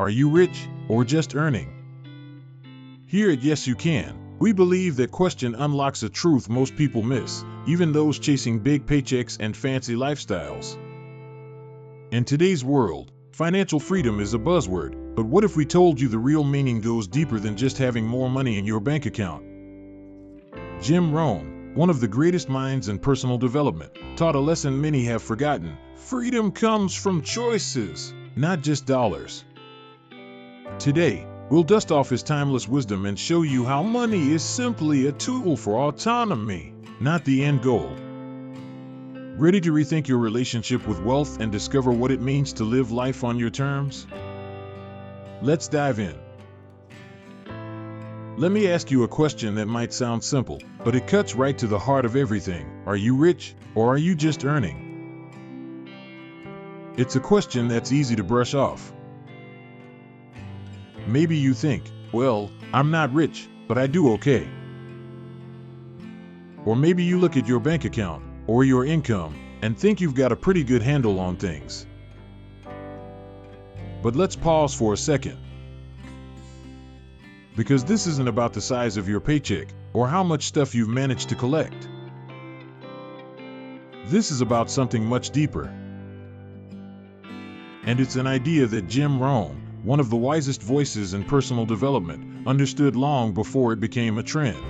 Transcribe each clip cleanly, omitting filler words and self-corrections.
Are you rich or just earning? Here at Yes You Can, we believe that question unlocks a truth most people miss, even those chasing big paychecks and fancy lifestyles. In today's world, financial freedom is a buzzword, but what if we told you the real meaning goes deeper than just having more money in your bank account? Jim Rohn, one of the greatest minds in personal development, taught a lesson many have forgotten. Freedom comes from choices, not just dollars. Today, we'll dust off his timeless wisdom and show you how money is simply a tool for autonomy, not the end goal. Ready to rethink your relationship with wealth and discover what it means to live life on your terms? Let's dive in. Let me ask you a question that might sound simple, but it cuts right to the heart of everything. Are you rich, or are you just earning? It's a question that's easy to brush off. Maybe you think, well, I'm not rich, but I do okay. Or maybe you look at your bank account, or your income, and think you've got a pretty good handle on things. But let's pause for a second. Because this isn't about the size of your paycheck, or how much stuff you've managed to collect. This is about something much deeper. And it's an idea that Jim Rohn, one of the wisest voices in personal development, understood long before it became a trend.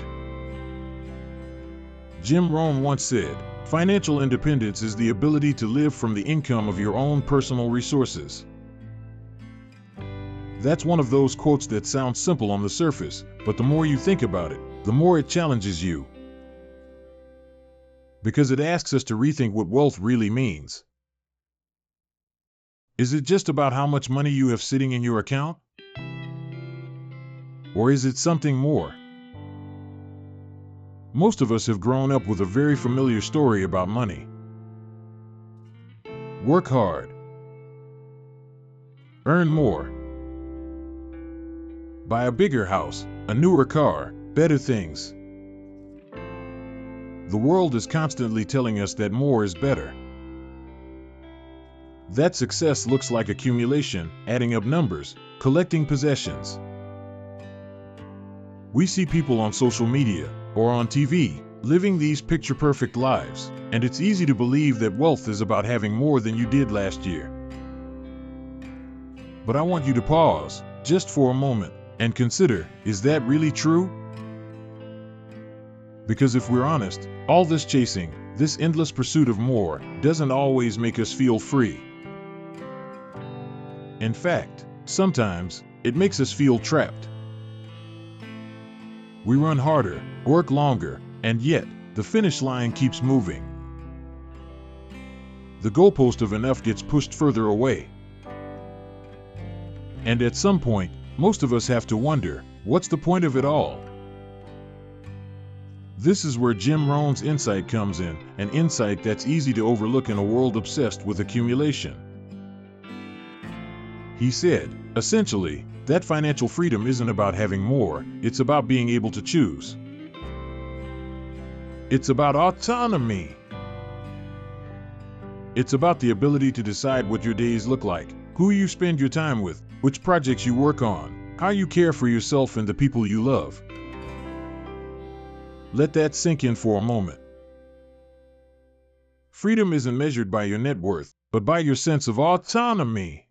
Jim Rohn once said, "Financial independence is the ability to live from the income of your own personal resources." That's one of those quotes that sounds simple on the surface, but the more you think about it, the more it challenges you. Because it asks us to rethink what wealth really means. Is it just about how much money you have sitting in your account? Or is it something more? Most of us have grown up with a very familiar story about money. Work hard. Earn more. Buy a bigger house, a newer car, better things. The world is constantly telling us that more is better. That success looks like accumulation, adding up numbers, collecting possessions. We see people on social media, or on TV, living these picture-perfect lives, and it's easy to believe that wealth is about having more than you did last year. But I want you to pause, just for a moment, and consider, is that really true? Because if we're honest, all this chasing, this endless pursuit of more, doesn't always make us feel free. In fact, sometimes, it makes us feel trapped. We run harder, work longer, and yet, the finish line keeps moving. The goalpost of enough gets pushed further away. And at some point, most of us have to wonder, what's the point of it all? This is where Jim Rohn's insight comes in, an insight that's easy to overlook in a world obsessed with accumulation. He said, essentially, that financial freedom isn't about having more, it's about being able to choose. It's about autonomy. It's about the ability to decide what your days look like, who you spend your time with, which projects you work on, how you care for yourself and the people you love. Let that sink in for a moment. Freedom isn't measured by your net worth, but by your sense of autonomy.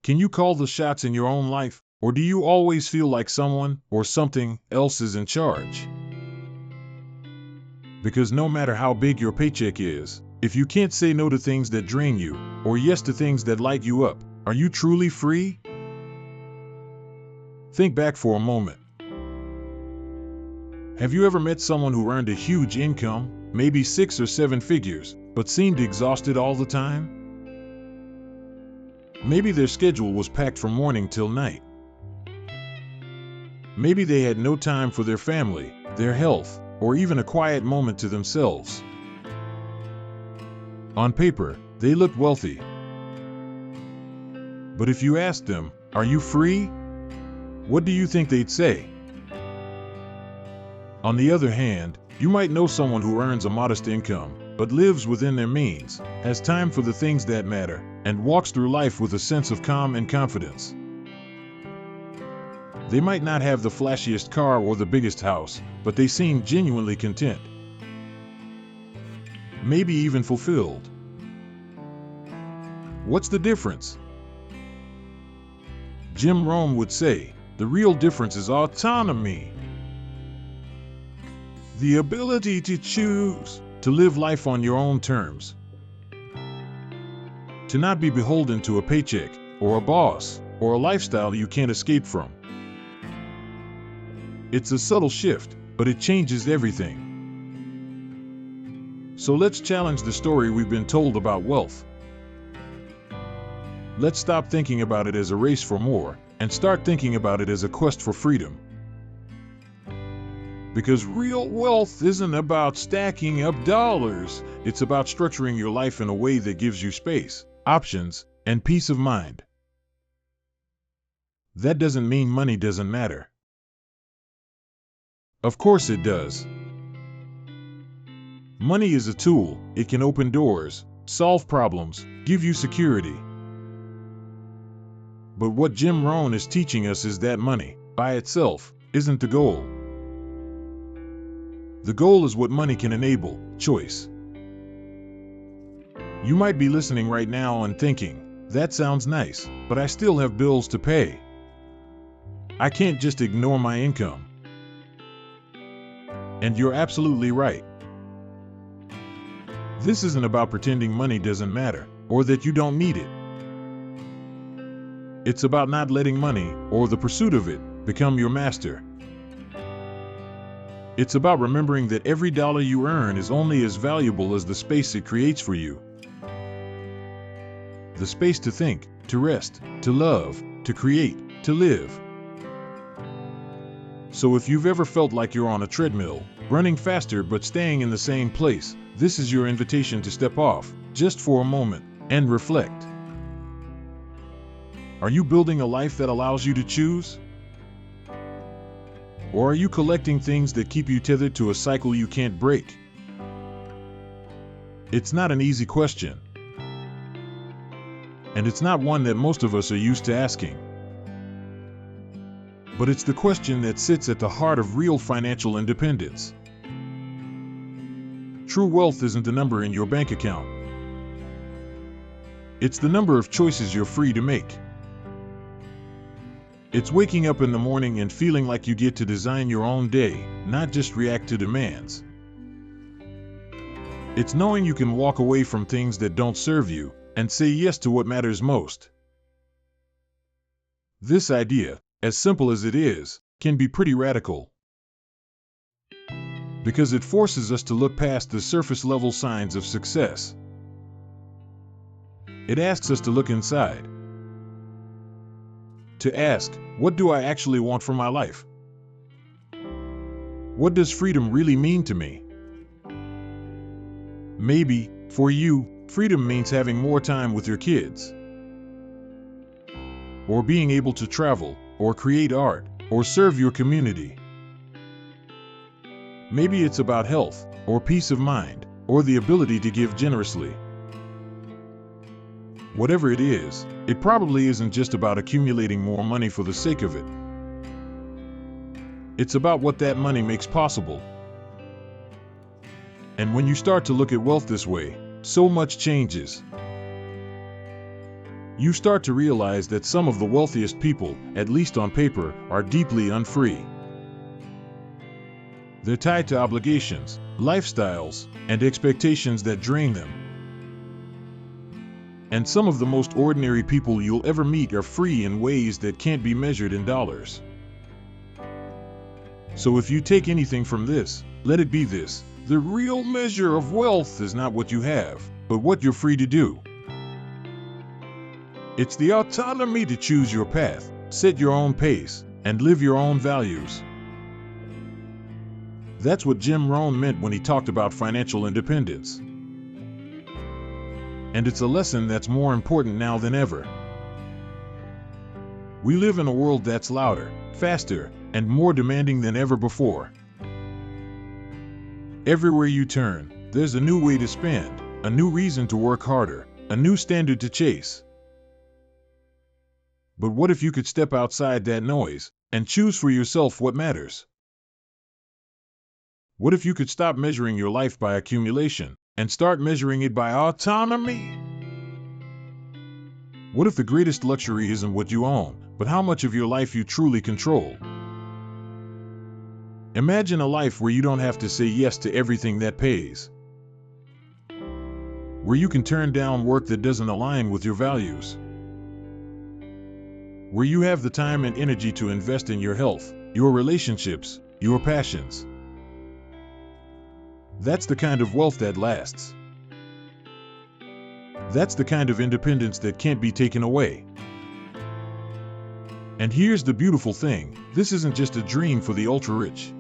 Can you call the shots in your own life, or do you always feel like someone or something else is in charge? Because no matter how big your paycheck is, if you can't say no to things that drain you, or yes to things that light you up, are you truly free? Think back for a moment. Have you ever met someone who earned a huge income, maybe 6 or 7 figures, but seemed exhausted all the time? Maybe their schedule was packed from morning till night. Maybe they had no time for their family, their health, or even a quiet moment to themselves. On paper, they looked wealthy. But if you asked them, "Are you free?" what do you think they'd say? On the other hand, you might know someone who earns a modest income, but lives within their means, has time for the things that matter, and walks through life with a sense of calm and confidence. They might not have the flashiest car or the biggest house, but they seem genuinely content, maybe even fulfilled. What's the difference? Jim Rohn would say, the real difference is autonomy. The ability to choose, to live life on your own terms. To not be beholden to a paycheck, or a boss, or a lifestyle you can't escape from. It's a subtle shift, but it changes everything. So let's challenge the story we've been told about wealth. Let's stop thinking about it as a race for more, and start thinking about it as a quest for freedom. Because real wealth isn't about stacking up dollars, it's about structuring your life in a way that gives you space, options, and peace of mind. That doesn't mean money doesn't matter. Of course it does. Money is a tool. It can open doors, solve problems, give you security. But what Jim Rohn is teaching us is that money, by itself, isn't the goal. The goal is what money can enable, choice. You might be listening right now and thinking, that sounds nice, but I still have bills to pay. I can't just ignore my income. And you're absolutely right. This isn't about pretending money doesn't matter, or that you don't need it. It's about not letting money, or the pursuit of it, become your master. It's about remembering that every dollar you earn is only as valuable as the space it creates for you. The space to think, to rest, to love, to create, to live. So if you've ever felt like you're on a treadmill, running faster but staying in the same place, this is your invitation to step off, just for a moment, and reflect. Are you building a life that allows you to choose? Or are you collecting things that keep you tethered to a cycle you can't break? It's not an easy question. And it's not one that most of us are used to asking. But it's the question that sits at the heart of real financial independence. True wealth isn't the number in your bank account. It's the number of choices you're free to make. It's waking up in the morning and feeling like you get to design your own day, not just react to demands. It's knowing you can walk away from things that don't serve you, and say yes to what matters most. This idea, as simple as it is, can be pretty radical. Because it forces us to look past the surface-level signs of success. It asks us to look inside. To ask, what do I actually want from my life? What does freedom really mean to me? Maybe, for you, freedom means having more time with your kids. Or being able to travel, or create art, or serve your community. Maybe it's about health, or peace of mind, or the ability to give generously. Whatever it is, it probably isn't just about accumulating more money for the sake of it. It's about what that money makes possible. And when you start to look at wealth this way, so much changes. You start to realize that some of the wealthiest people, at least on paper, are deeply unfree. They're tied to obligations, lifestyles, and expectations that drain them. And some of the most ordinary people you'll ever meet are free in ways that can't be measured in dollars. So if you take anything from this, let it be this: the real measure of wealth is not what you have, but what you're free to do. It's the autonomy to choose your path, set your own pace, and live your own values. That's what Jim Rohn meant when he talked about financial independence. And it's a lesson that's more important now than ever. We live in a world that's louder, faster, and more demanding than ever before. Everywhere you turn, there's a new way to spend, a new reason to work harder, a new standard to chase. But what if you could step outside that noise and choose for yourself what matters? What if you could stop measuring your life by accumulation and start measuring it by autonomy? What if the greatest luxury isn't what you own, but how much of your life you truly control? Imagine a life where you don't have to say yes to everything that pays. Where you can turn down work that doesn't align with your values. Where you have the time and energy to invest in your health, your relationships, your passions. That's the kind of wealth that lasts. That's the kind of independence that can't be taken away. And here's the beautiful thing, this isn't just a dream for the ultra-rich.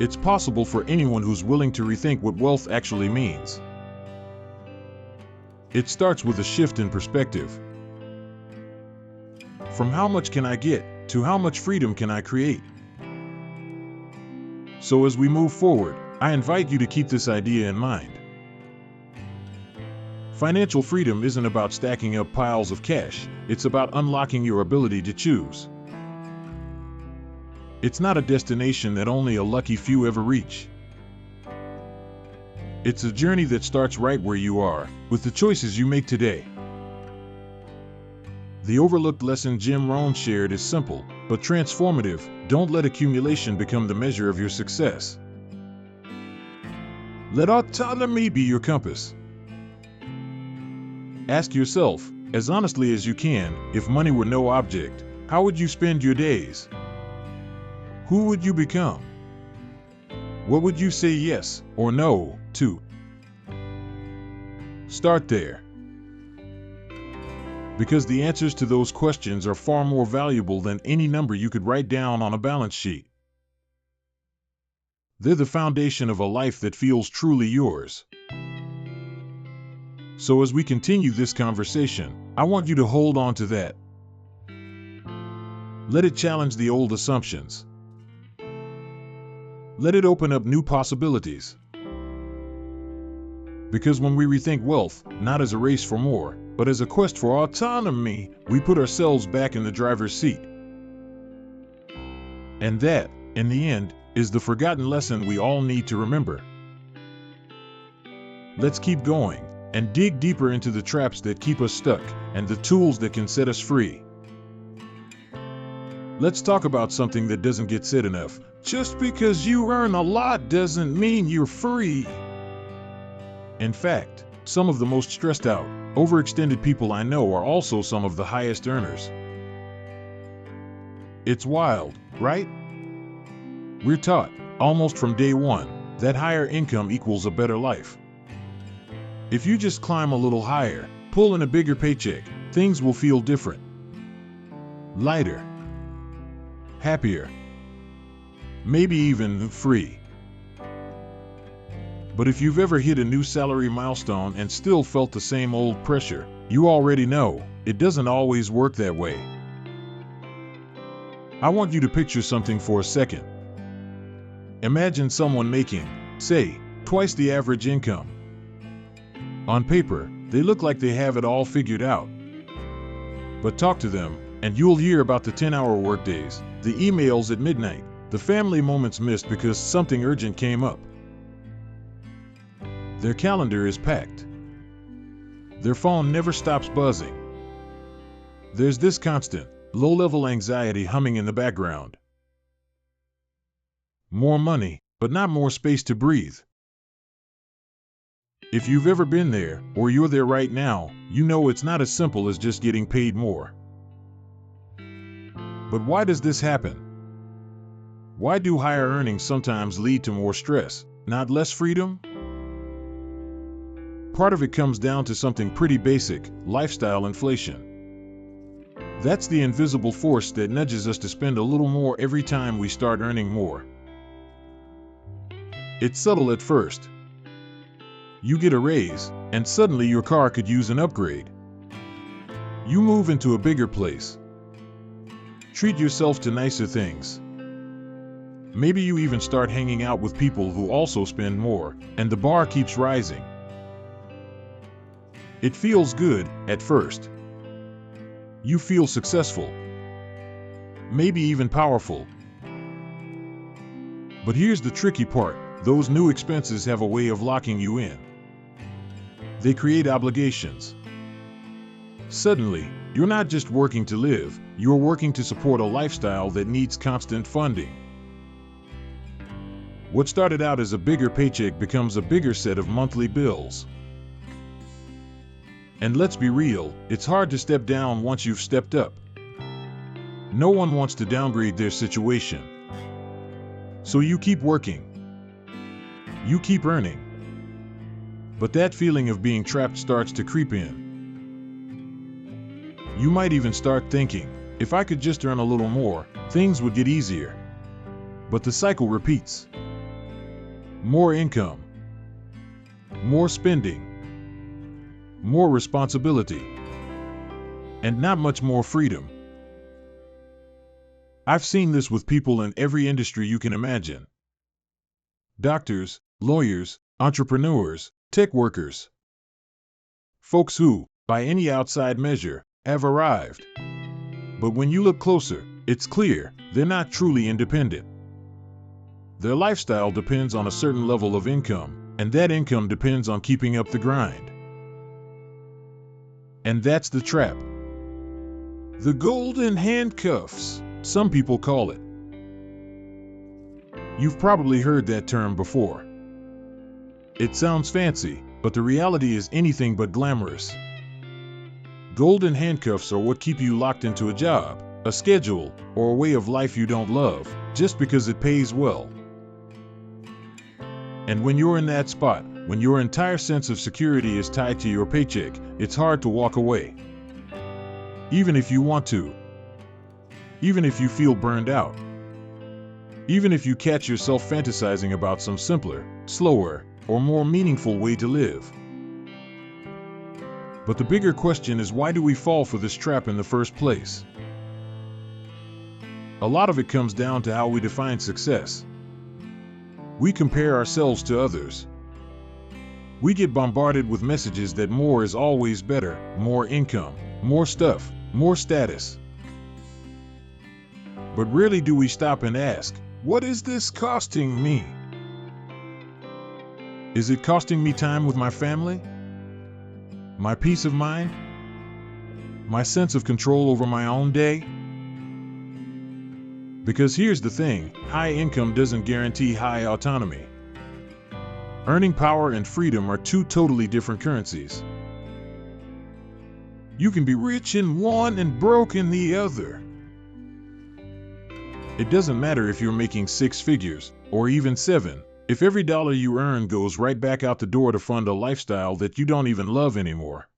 It's possible for anyone who's willing to rethink what wealth actually means. It starts with a shift in perspective. From how much can I get, to how much freedom can I create? So as we move forward, I invite you to keep this idea in mind. Financial freedom isn't about stacking up piles of cash, it's about unlocking your ability to choose. It's not a destination that only a lucky few ever reach. It's a journey that starts right where you are, with the choices you make today. The overlooked lesson Jim Rohn shared is simple, but transformative. Don't let accumulation become the measure of your success. Let autonomy be your compass. Ask yourself, as honestly as you can, if money were no object, how would you spend your days? Who would you become? What would you say yes or no to? Start there. Because the answers to those questions are far more valuable than any number you could write down on a balance sheet. They're the foundation of a life that feels truly yours. So as we continue this conversation, I want you to hold on to that. Let it challenge the old assumptions. Let it open up new possibilities. Because when we rethink wealth, not as a race for more, but as a quest for autonomy, we put ourselves back in the driver's seat. And that, in the end, is the forgotten lesson we all need to remember. Let's keep going, and dig deeper into the traps that keep us stuck, and the tools that can set us free. Let's talk about something that doesn't get said enough. Just because you earn a lot doesn't mean you're free. In fact, some of the most stressed out, overextended people I know are also some of the highest earners. It's wild, right? We're taught, almost from day one, that higher income equals a better life. If you just climb a little higher, pull in a bigger paycheck, things will feel different. Lighter. Happier. Maybe even free. But if you've ever hit a new salary milestone and still felt the same old pressure, you already know, it doesn't always work that way. I want you to picture something for a second. Imagine someone making, say, twice the average income. On paper, they look like they have it all figured out. But talk to them, and you'll hear about the 10-hour workdays, the emails at midnight, the family moments missed because something urgent came up. Their calendar is packed. Their phone never stops buzzing. There's this constant, low-level anxiety humming in the background. More money, but not more space to breathe. If you've ever been there, or you're there right now, you know it's not as simple as just getting paid more. But why does this happen? Why do higher earnings sometimes lead to more stress, not less freedom? Part of it comes down to something pretty basic, lifestyle inflation. That's the invisible force that nudges us to spend a little more every time we start earning more. It's subtle at first. You get a raise, and suddenly your car could use an upgrade. You move into a bigger place. Treat yourself to nicer things. Maybe you even start hanging out with people who also spend more, and the bar keeps rising. It feels good at first. You feel successful, maybe even powerful. But here's the tricky part. Those new expenses have a way of locking you in. They create obligations. Suddenly, you're not just working to live, you're working to support a lifestyle that needs constant funding. What started out as a bigger paycheck becomes a bigger set of monthly bills. And let's be real, it's hard to step down once you've stepped up. No one wants to downgrade their situation. So you keep working. You keep earning. But that feeling of being trapped starts to creep in. You might even start thinking, if I could just earn a little more, things would get easier. But the cycle repeats. More income. More spending. More responsibility. And not much more freedom. I've seen this with people in every industry you can imagine. Doctors, lawyers, entrepreneurs, tech workers. Folks who, by any outside measure, have arrived. But when you look closer, it's clear they're not truly independent. Their lifestyle depends on a certain level of income, and that income depends on keeping up the grind. And that's the trap. The golden handcuffs, some people call it. You've probably heard that term before. It sounds fancy, but the reality is anything but glamorous. Golden handcuffs are what keep you locked into a job, a schedule, or a way of life you don't love, just because it pays well. And when you're in that spot, when your entire sense of security is tied to your paycheck, it's hard to walk away. Even if you want to. Even if you feel burned out. Even if you catch yourself fantasizing about some simpler, slower, or more meaningful way to live. But the bigger question is, why do we fall for this trap in the first place? A lot of it comes down to how we define success. We compare ourselves to others. We get bombarded with messages that more is always better, more income, more stuff, more status. But rarely do we stop and ask, what is this costing me? Is it costing me time with my family? My peace of mind? My sense of control over my own day? Because here's the thing, high income doesn't guarantee high autonomy. Earning power and freedom are two totally different currencies. You can be rich in one and broke in the other. It doesn't matter if you're making 6 figures, or even 7, if every dollar you earn goes right back out the door to fund a lifestyle that you don't even love anymore.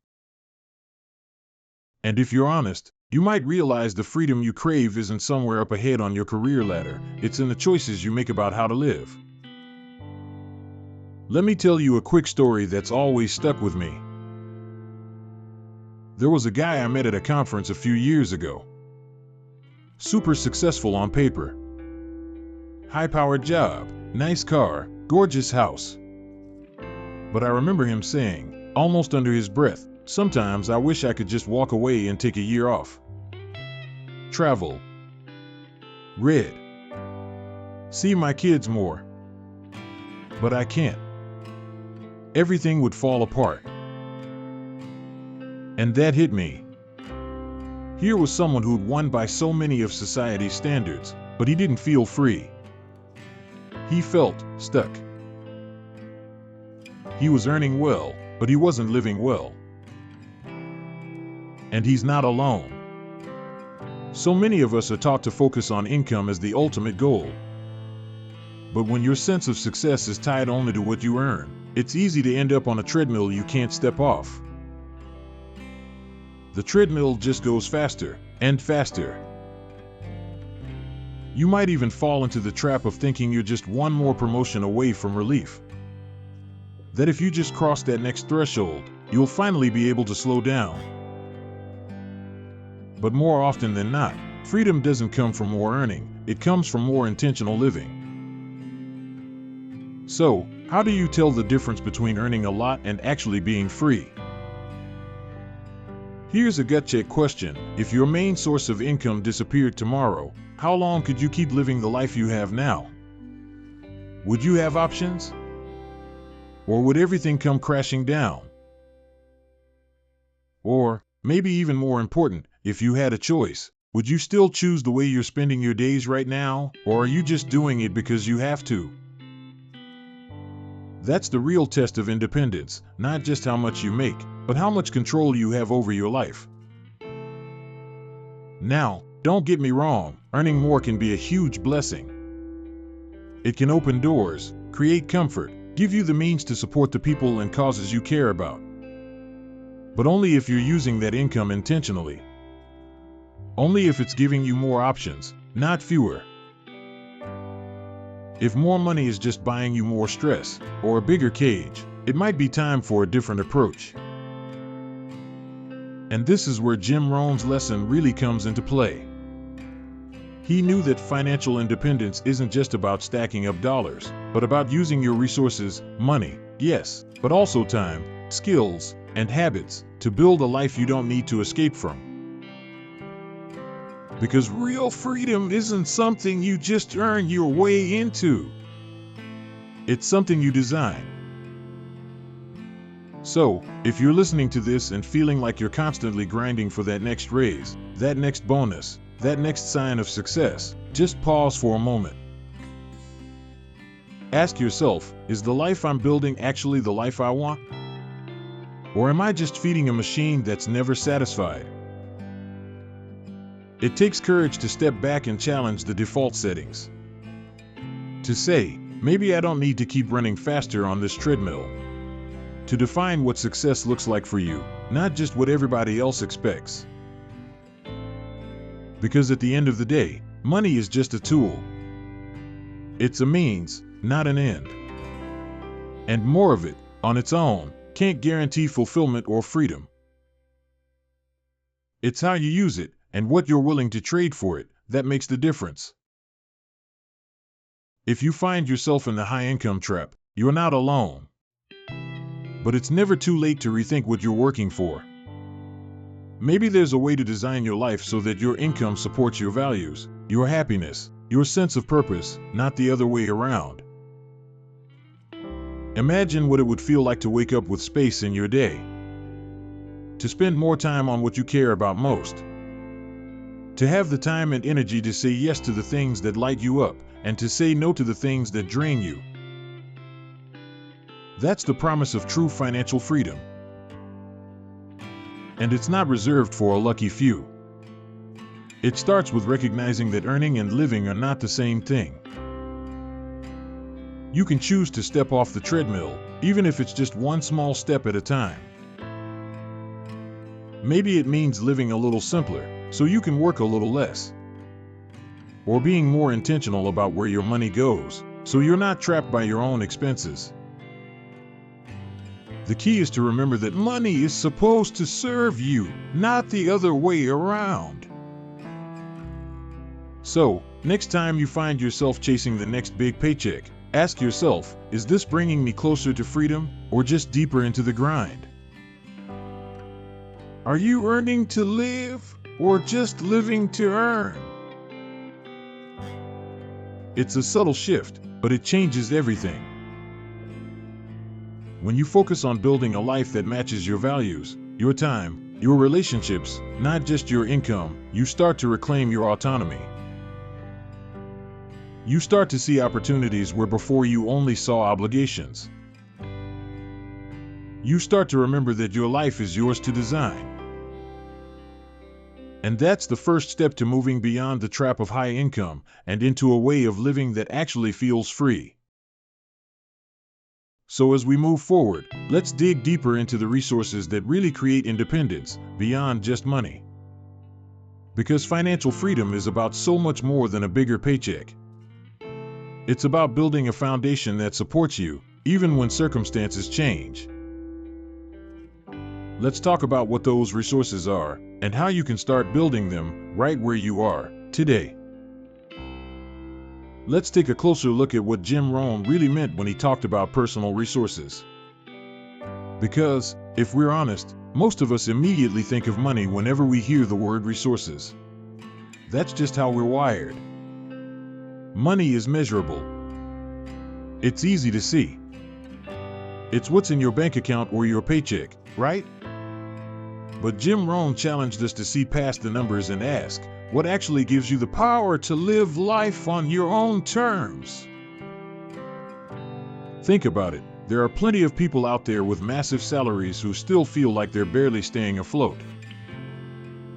And if you're honest, you might realize the freedom you crave isn't somewhere up ahead on your career ladder, it's in the choices you make about how to live. Let me tell you a quick story that's always stuck with me. There was a guy I met at a conference a few years ago. Super successful on paper. High-powered job, nice car, gorgeous house. But I remember him saying, almost under his breath, sometimes I wish I could just walk away and take a year off. Travel. Read. See my kids more. But I can't. Everything would fall apart. And that hit me. Here was someone who'd won by so many of society's standards, but he didn't feel free. He felt stuck. He was earning well, but he wasn't living well. And he's not alone. So many of us are taught to focus on income as the ultimate goal. But when your sense of success is tied only to what you earn, it's easy to end up on a treadmill you can't step off. The treadmill just goes faster and faster. You might even fall into the trap of thinking you're just one more promotion away from relief. That if you just cross that next threshold, you'll finally be able to slow down. But more often than not, freedom doesn't come from more earning, it comes from more intentional living. So, how do you tell the difference between earning a lot and actually being free? Here's a gut check question. If your main source of income disappeared tomorrow, how long could you keep living the life you have now? Would you have options? Or would everything come crashing down? Or, maybe even more important, if you had a choice, would you still choose the way you're spending your days right now, or are you just doing it because you have to? That's the real test of independence, not just how much you make, but how much control you have over your life. Now, don't get me wrong, earning more can be a huge blessing. It can open doors, create comfort, give you the means to support the people and causes you care about. But only if you're using that income intentionally. Only if it's giving you more options, not fewer. If more money is just buying you more stress, or a bigger cage, it might be time for a different approach. And this is where Jim Rohn's lesson really comes into play. He knew that financial independence isn't just about stacking up dollars, but about using your resources, money, yes, but also time, skills, and habits, to build a life you don't need to escape from. Because real freedom isn't something you just earn your way into. It's something you design. So, if you're listening to this and feeling like you're constantly grinding for that next raise, that next bonus, that next sign of success, just pause for a moment. Ask yourself, is the life I'm building actually the life I want? Or am I just feeding a machine that's never satisfied? It takes courage to step back and challenge the default settings. To say, maybe I don't need to keep running faster on this treadmill. To define what success looks like for you, not just what everybody else expects. Because at the end of the day, money is just a tool. It's a means, not an end. And more of it, on its own, can't guarantee fulfillment or freedom. It's how you use it, and what you're willing to trade for it, that makes the difference. If you find yourself in the high-income trap, you're not alone. But it's never too late to rethink what you're working for. Maybe there's a way to design your life so that your income supports your values, your happiness, your sense of purpose, not the other way around. Imagine what it would feel like to wake up with space in your day. To spend more time on what you care about most. To have the time and energy to say yes to the things that light you up, and to say no to the things that drain you. That's the promise of true financial freedom. And it's not reserved for a lucky few. It starts with recognizing that earning and living are not the same thing. You can choose to step off the treadmill, even if it's just one small step at a time. Maybe it means living a little simpler, so you can work a little less. Or being more intentional about where your money goes, so you're not trapped by your own expenses. The key is to remember that money is supposed to serve you, not the other way around. So, next time you find yourself chasing the next big paycheck, ask yourself, is this bringing me closer to freedom, or just deeper into the grind? Are you earning to live, or just living to earn? It's a subtle shift, but it changes everything. When you focus on building a life that matches your values, your time, your relationships, not just your income, you start to reclaim your autonomy. You start to see opportunities where before you only saw obligations. You start to remember that your life is yours to design. And that's the first step to moving beyond the trap of high income and into a way of living that actually feels free. So as we move forward, let's dig deeper into the resources that really create independence, beyond just money. Because financial freedom is about so much more than a bigger paycheck. It's about building a foundation that supports you, even when circumstances change. Let's talk about what those resources are, and how you can start building them right where you are today. Let's take a closer look at what Jim Rohn really meant when he talked about personal resources. Because, if we're honest, Most of us immediately think of money whenever we hear the word resources. That's just how we're wired. Money is measurable. It's easy to see. It's what's in your bank account or your paycheck, right? But Jim Rohn challenged us to see past the numbers and ask, what actually gives you the power to live life on your own terms? Think about it. There are plenty of people out there with massive salaries who still feel like they're barely staying afloat.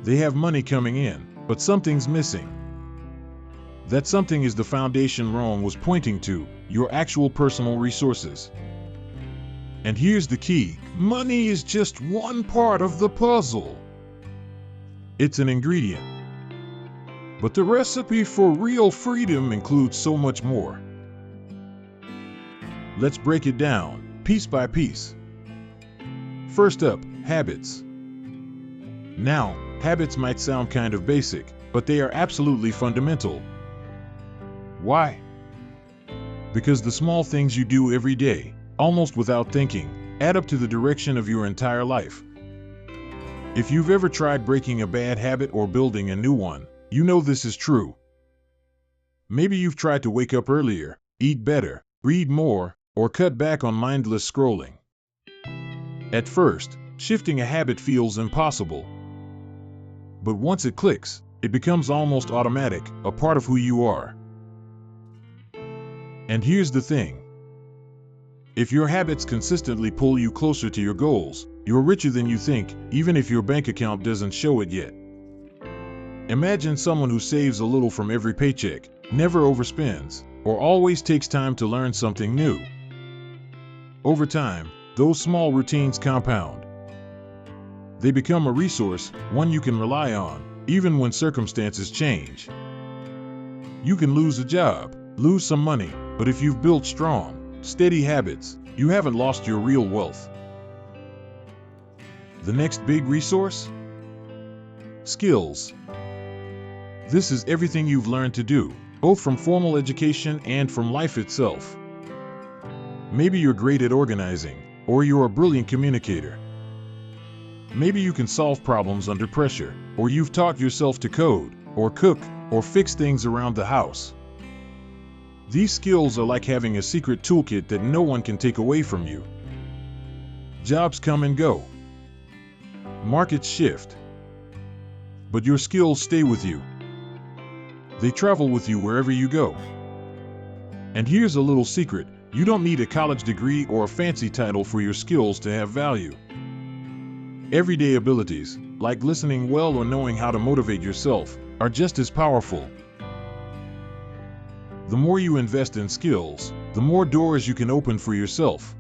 They have money coming in, but something's missing. That something is the foundation Rohn was pointing to, your actual personal resources. And here's the key, money is just one part of the puzzle. It's an ingredient. But the recipe for real freedom includes so much more. Let's break it down, piece by piece. First up, habits. Now, habits might sound kind of basic, but they are absolutely fundamental. Why? Because the small things you do every day, almost without thinking, add up to the direction of your entire life. If you've ever tried breaking a bad habit or building a new one, you know this is true. Maybe you've tried to wake up earlier, eat better, read more, or cut back on mindless scrolling. At first, shifting a habit feels impossible. But once it clicks, it becomes almost automatic, a part of who you are. And here's the thing. If your habits consistently pull you closer to your goals, you're richer than you think, even if your bank account doesn't show it yet. Imagine someone who saves a little from every paycheck, never overspends, or always takes time to learn something new. Over time, those small routines compound. They become a resource, one you can rely on, even when circumstances change. You can lose a job, lose some money, but if you've built strong, steady habits, you haven't lost your real wealth. The next big resource? Skills. This is everything you've learned to do, both from formal education and from life itself. Maybe you're great at organizing, or you're a brilliant communicator. Maybe you can solve problems under pressure, or you've taught yourself to code, or cook, or fix things around the house. These skills are like having a secret toolkit that no one can take away from you. Jobs come and go. Markets shift. But your skills stay with you. They travel with you wherever you go. And here's a little secret. You don't need a college degree or a fancy title for your skills to have value. Everyday abilities, like listening well or knowing how to motivate yourself, are just as powerful. The more you invest in skills, the more doors you can open for yourself.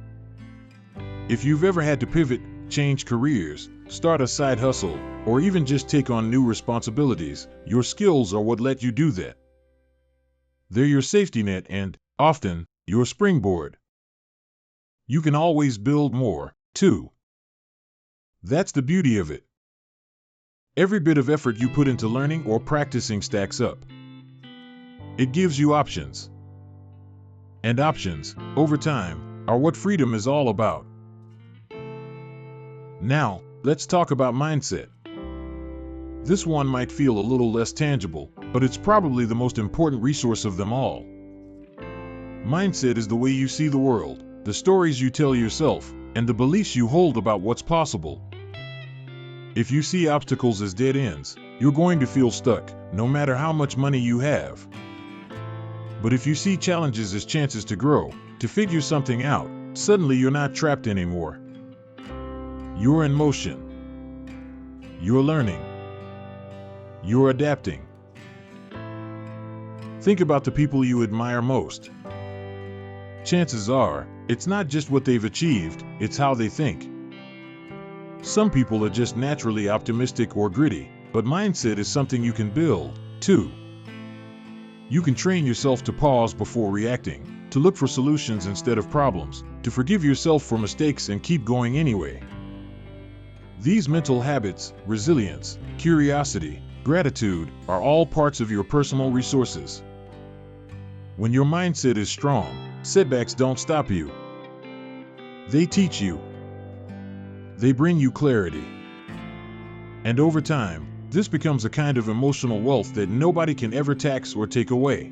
If you've ever had to pivot, change careers, start a side hustle, or even just take on new responsibilities, your skills are what let you do that. They're your safety net and, often, your springboard. You can always build more, too. That's the beauty of it. Every bit of effort you put into learning or practicing stacks up. It gives you options. And options, over time, are what freedom is all about. Now, let's talk about mindset. This one might feel a little less tangible, but it's probably the most important resource of them all. Mindset is the way you see the world, the stories you tell yourself, and the beliefs you hold about what's possible. If you see obstacles as dead ends, you're going to feel stuck, no matter how much money you have. But if you see challenges as chances to grow, to figure something out, suddenly you're not trapped anymore. You're in motion. You're learning. You're adapting. Think about the people you admire most. Chances are, it's not just what they've achieved, it's how they think. Some people are just naturally optimistic or gritty, but mindset is something you can build, too. You can train yourself to pause before reacting, to look for solutions instead of problems, to forgive yourself for mistakes and keep going anyway. These mental habits, resilience, curiosity, gratitude, are all parts of your personal resources. When your mindset is strong, setbacks don't stop you. They teach you. They bring you clarity. And over time, this becomes a kind of emotional wealth that nobody can ever tax or take away.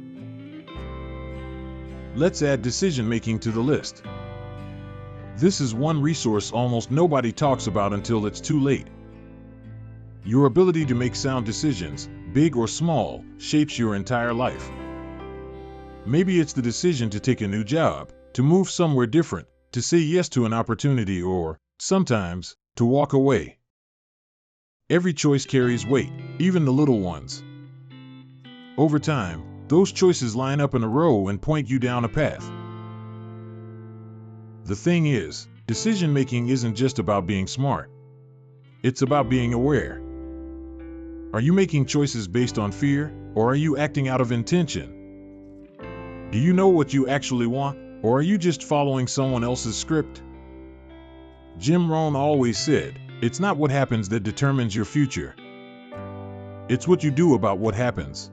Let's add decision-making to the list. This is one resource almost nobody talks about until it's too late. Your ability to make sound decisions, big or small, shapes your entire life. Maybe it's the decision to take a new job, to move somewhere different, to say yes to an opportunity, or, sometimes, to walk away. Every choice carries weight, even the little ones. Over time, those choices line up in a row and point you down a path. The thing is, decision-making isn't just about being smart. It's about being aware. Are you making choices based on fear, or are you acting out of intention? Do you know what you actually want, or are you just following someone else's script? Rohn always said, "It's not what happens that determines your future. It's what you do about what happens."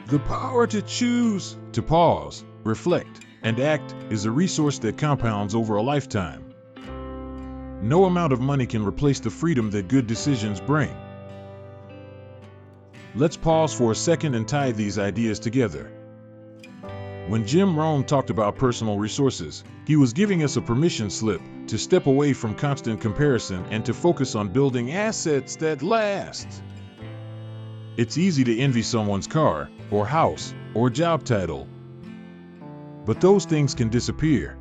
The power to choose, to pause, reflect, and act is a resource that compounds over a lifetime. No amount of money can replace the freedom that good decisions bring. Let's pause for a second and tie these ideas together. When Rohn talked about personal resources, he was giving us a permission slip to step away from constant comparison and to focus on building assets that last. It's easy to envy someone's car, or house, or job title. But those things can disappear.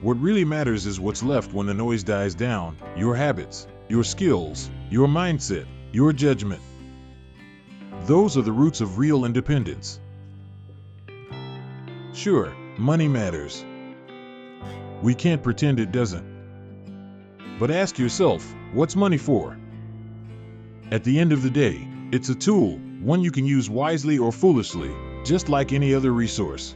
What really matters is what's left when the noise dies down: your habits, your skills, your mindset, your judgment. Those are the roots of real independence. Sure, money matters. We can't pretend it doesn't. But ask yourself, what's money for? At the end of the day, it's a tool, one you can use wisely or foolishly, just like any other resource.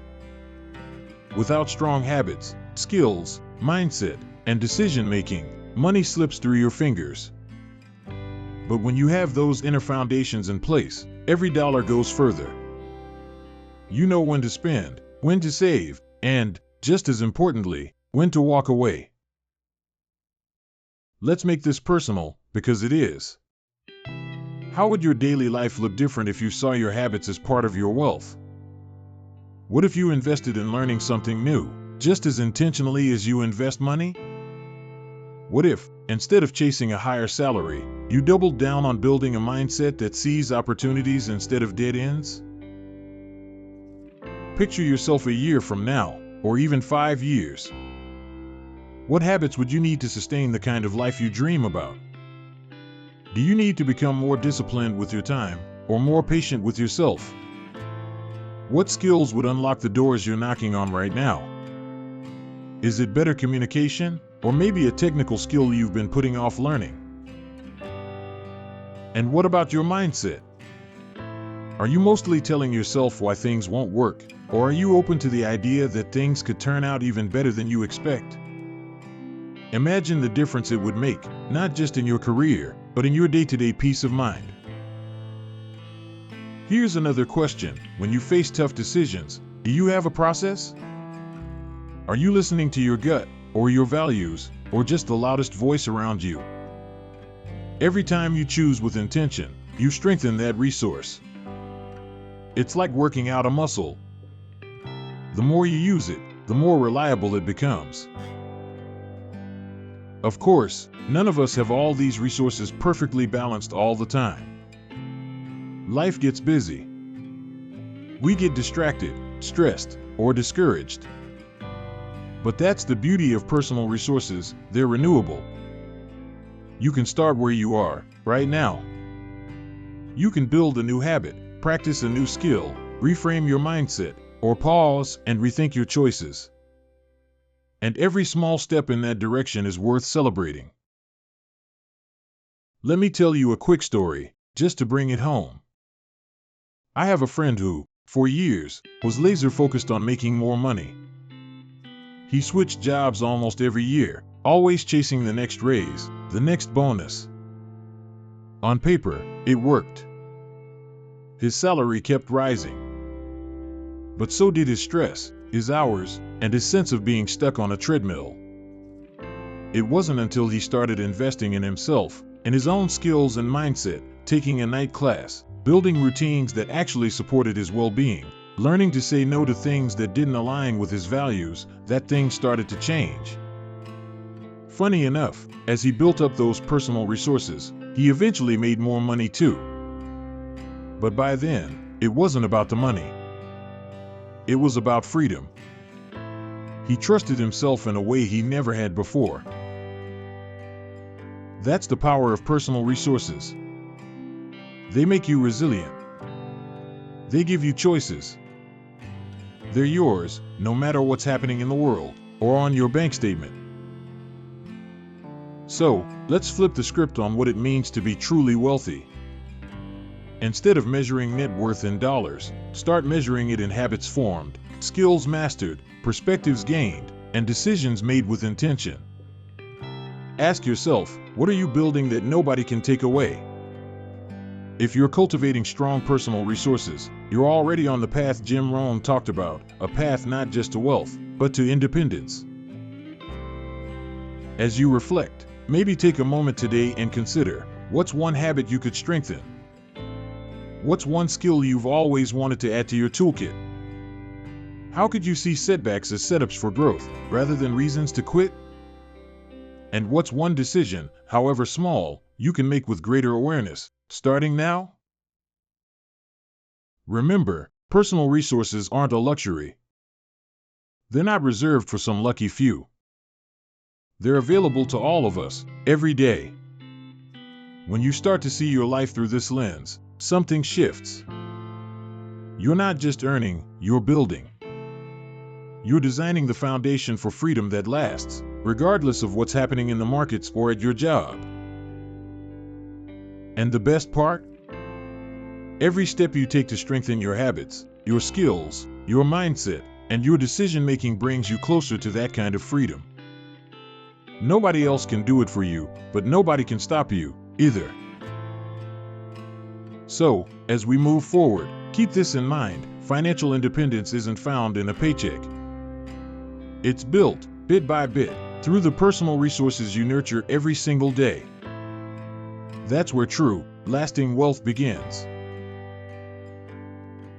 Without strong habits, skills, mindset, and decision-making, money slips through your fingers. But when you have those inner foundations in place, every dollar goes further. You know when to spend, when to save, and, just as importantly, when to walk away. Let's make this personal, because it is. How would your daily life look different if you saw your habits as part of your wealth? What if you invested in learning something new, just as intentionally as you invest money? What if, instead of chasing a higher salary, you doubled down on building a mindset that sees opportunities instead of dead ends? Picture yourself a year from now, or even 5 years. What habits would you need to sustain the kind of life you dream about? Do you need to become more disciplined with your time, or more patient with yourself? What skills would unlock the doors you're knocking on right now? Is it better communication, or maybe a technical skill you've been putting off learning? And what about your mindset? Are you mostly telling yourself why things won't work, or are you open to the idea that things could turn out even better than you expect? Imagine the difference it would make, not just in your career, but in your day-to-day peace of mind. Here's another question: when you face tough decisions, do you have a process? Are you listening to your gut, or your values, or just the loudest voice around you? Every time you choose with intention, you strengthen that resource. It's like working out a muscle. The more you use it, the more reliable it becomes. Of course, none of us have all these resources perfectly balanced all the time. Life gets busy. We get distracted, stressed, or discouraged. But that's the beauty of personal resources: they're renewable. You can start where you are, right now. You can build a new habit, practice a new skill, reframe your mindset, or pause and rethink your choices. And every small step in that direction is worth celebrating. Let me tell you a quick story, just to bring it home. I have a friend who, for years, was laser-focused on making more money. He switched jobs almost every year, always chasing the next raise, the next bonus. On paper, it worked. His salary kept rising. But so did his stress, his hours, and his sense of being stuck on a treadmill. It wasn't until he started investing in himself, in his own skills and mindset, taking a night class, building routines that actually supported his well-being, learning to say no to things that didn't align with his values, that things started to change. Funny enough, as he built up those personal resources, he eventually made more money too. But by then, it wasn't about the money. It was about freedom. He trusted himself in a way he never had before. That's the power of personal resources. They make you resilient. They give you choices. They're yours, no matter what's happening in the world, or on your bank statement. So, let's flip the script on what it means to be truly wealthy. Instead of measuring net worth in dollars, start measuring it in habits formed, skills mastered, perspectives gained, and decisions made with intention. Ask yourself, what are you building that nobody can take away? If you're cultivating strong personal resources, you're already on the path Jim Rohn talked about, a path not just to wealth, but to independence. As you reflect, maybe take a moment today and consider, what's one habit you could strengthen? What's one skill you've always wanted to add to your toolkit? How could you see setbacks as setups for growth, rather than reasons to quit? And what's one decision, however small, you can make with greater awareness, starting now? Remember, personal resources aren't a luxury. They're not reserved for some lucky few. They're available to all of us, every day. When you start to see your life through this lens, something shifts. You're not just earning, you're building. You're designing the foundation for freedom that lasts, regardless of what's happening in the markets or at your job. And the best part? Every step you take to strengthen your habits, your skills, your mindset, and your decision-making brings you closer to that kind of freedom. Nobody else can do it for you, but nobody can stop you, either. So, as we move forward, keep this in mind, financial independence isn't found in a paycheck. It's built, bit by bit, through the personal resources you nurture every single day. That's where true, lasting wealth begins.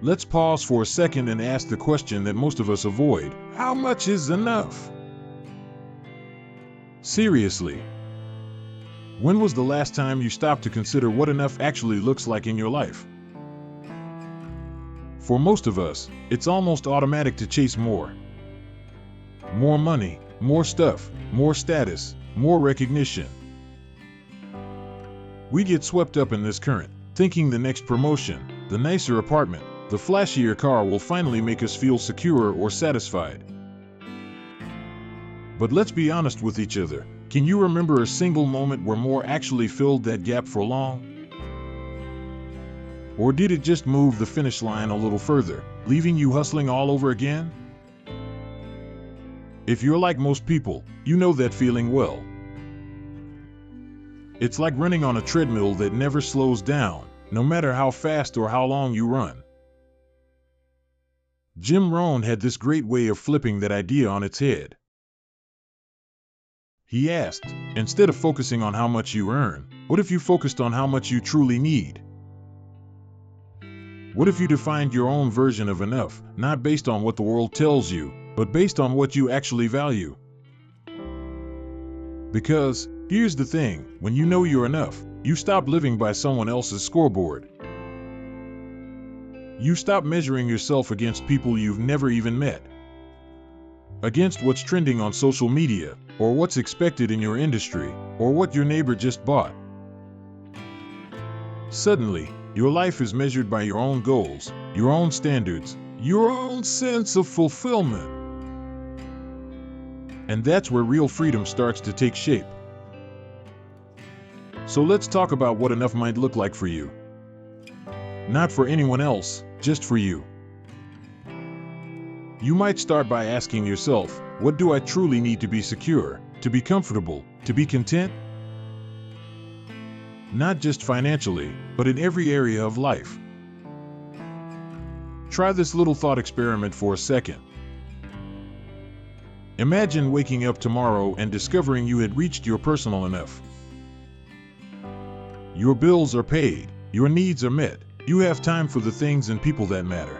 Let's pause for a second and ask the question that most of us avoid: how much is enough? Seriously. When was the last time you stopped to consider what enough actually looks like in your life? For most of us, it's almost automatic to chase more. More money, more stuff, more status, more recognition. We get swept up in this current, thinking the next promotion, the nicer apartment, the flashier car will finally make us feel secure or satisfied. But let's be honest with each other. Can you remember a single moment where more actually filled that gap for long? Or did it just move the finish line a little further, leaving you hustling all over again? If you're like most people, you know that feeling well. It's like running on a treadmill that never slows down, no matter how fast or how long you run. Jim Rohn had this great way of flipping that idea on its head. He asked, instead of focusing on how much you earn, what if you focused on how much you truly need? What if you defined your own version of enough, not based on what the world tells you, but based on what you actually value? Because, here's the thing, when you know you're enough, you stop living by someone else's scoreboard. You stop measuring yourself against people you've never even met, against what's trending on social media, or what's expected in your industry, or what your neighbor just bought. Suddenly, your life is measured by your own goals, your own standards, your own sense of fulfillment. And that's where real freedom starts to take shape. So let's talk about what enough might look like for you. Not for anyone else, just for you. You might start by asking yourself, what do I truly need to be secure, to be comfortable, to be content? Not just financially, but in every area of life. Try this little thought experiment for a second. Imagine waking up tomorrow and discovering you had reached your personal enough. Your bills are paid, your needs are met, you have time for the things and people that matter.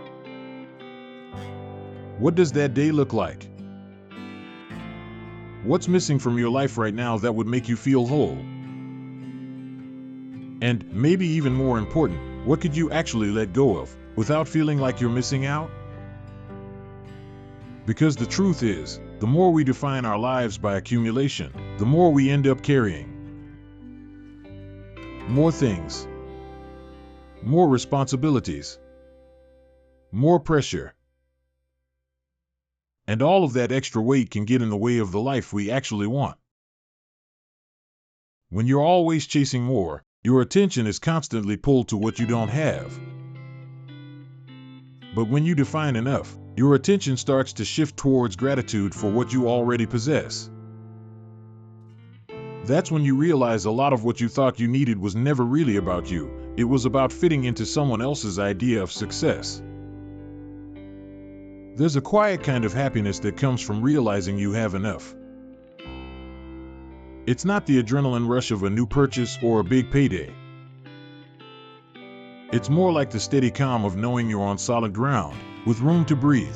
What does that day look like? What's missing from your life right now that would make you feel whole? And, maybe even more important, what could you actually let go of, without feeling like you're missing out? Because the truth is, the more we define our lives by accumulation, the more we end up carrying. More things. More responsibilities. More pressure. And all of that extra weight can get in the way of the life we actually want. When you're always chasing more, your attention is constantly pulled to what you don't have. But when you define enough, your attention starts to shift towards gratitude for what you already possess. That's when you realize a lot of what you thought you needed was never really about you, it was about fitting into someone else's idea of success. There's a quiet kind of happiness that comes from realizing you have enough. It's not the adrenaline rush of a new purchase or a big payday. It's more like the steady calm of knowing you're on solid ground, with room to breathe.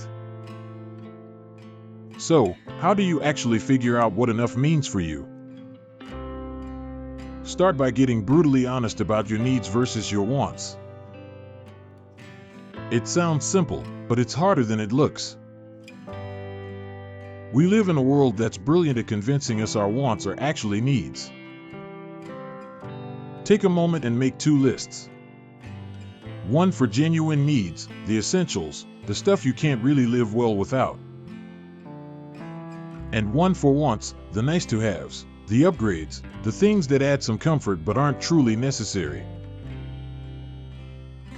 So, how do you actually figure out what enough means for you? Start by getting brutally honest about your needs versus your wants. It sounds simple, but it's harder than it looks. We live in a world that's brilliant at convincing us our wants are actually needs. Take a moment and make two lists. One for genuine needs, the essentials, the stuff you can't really live well without. And one for wants, the nice-to-haves, the upgrades, the things that add some comfort but aren't truly necessary.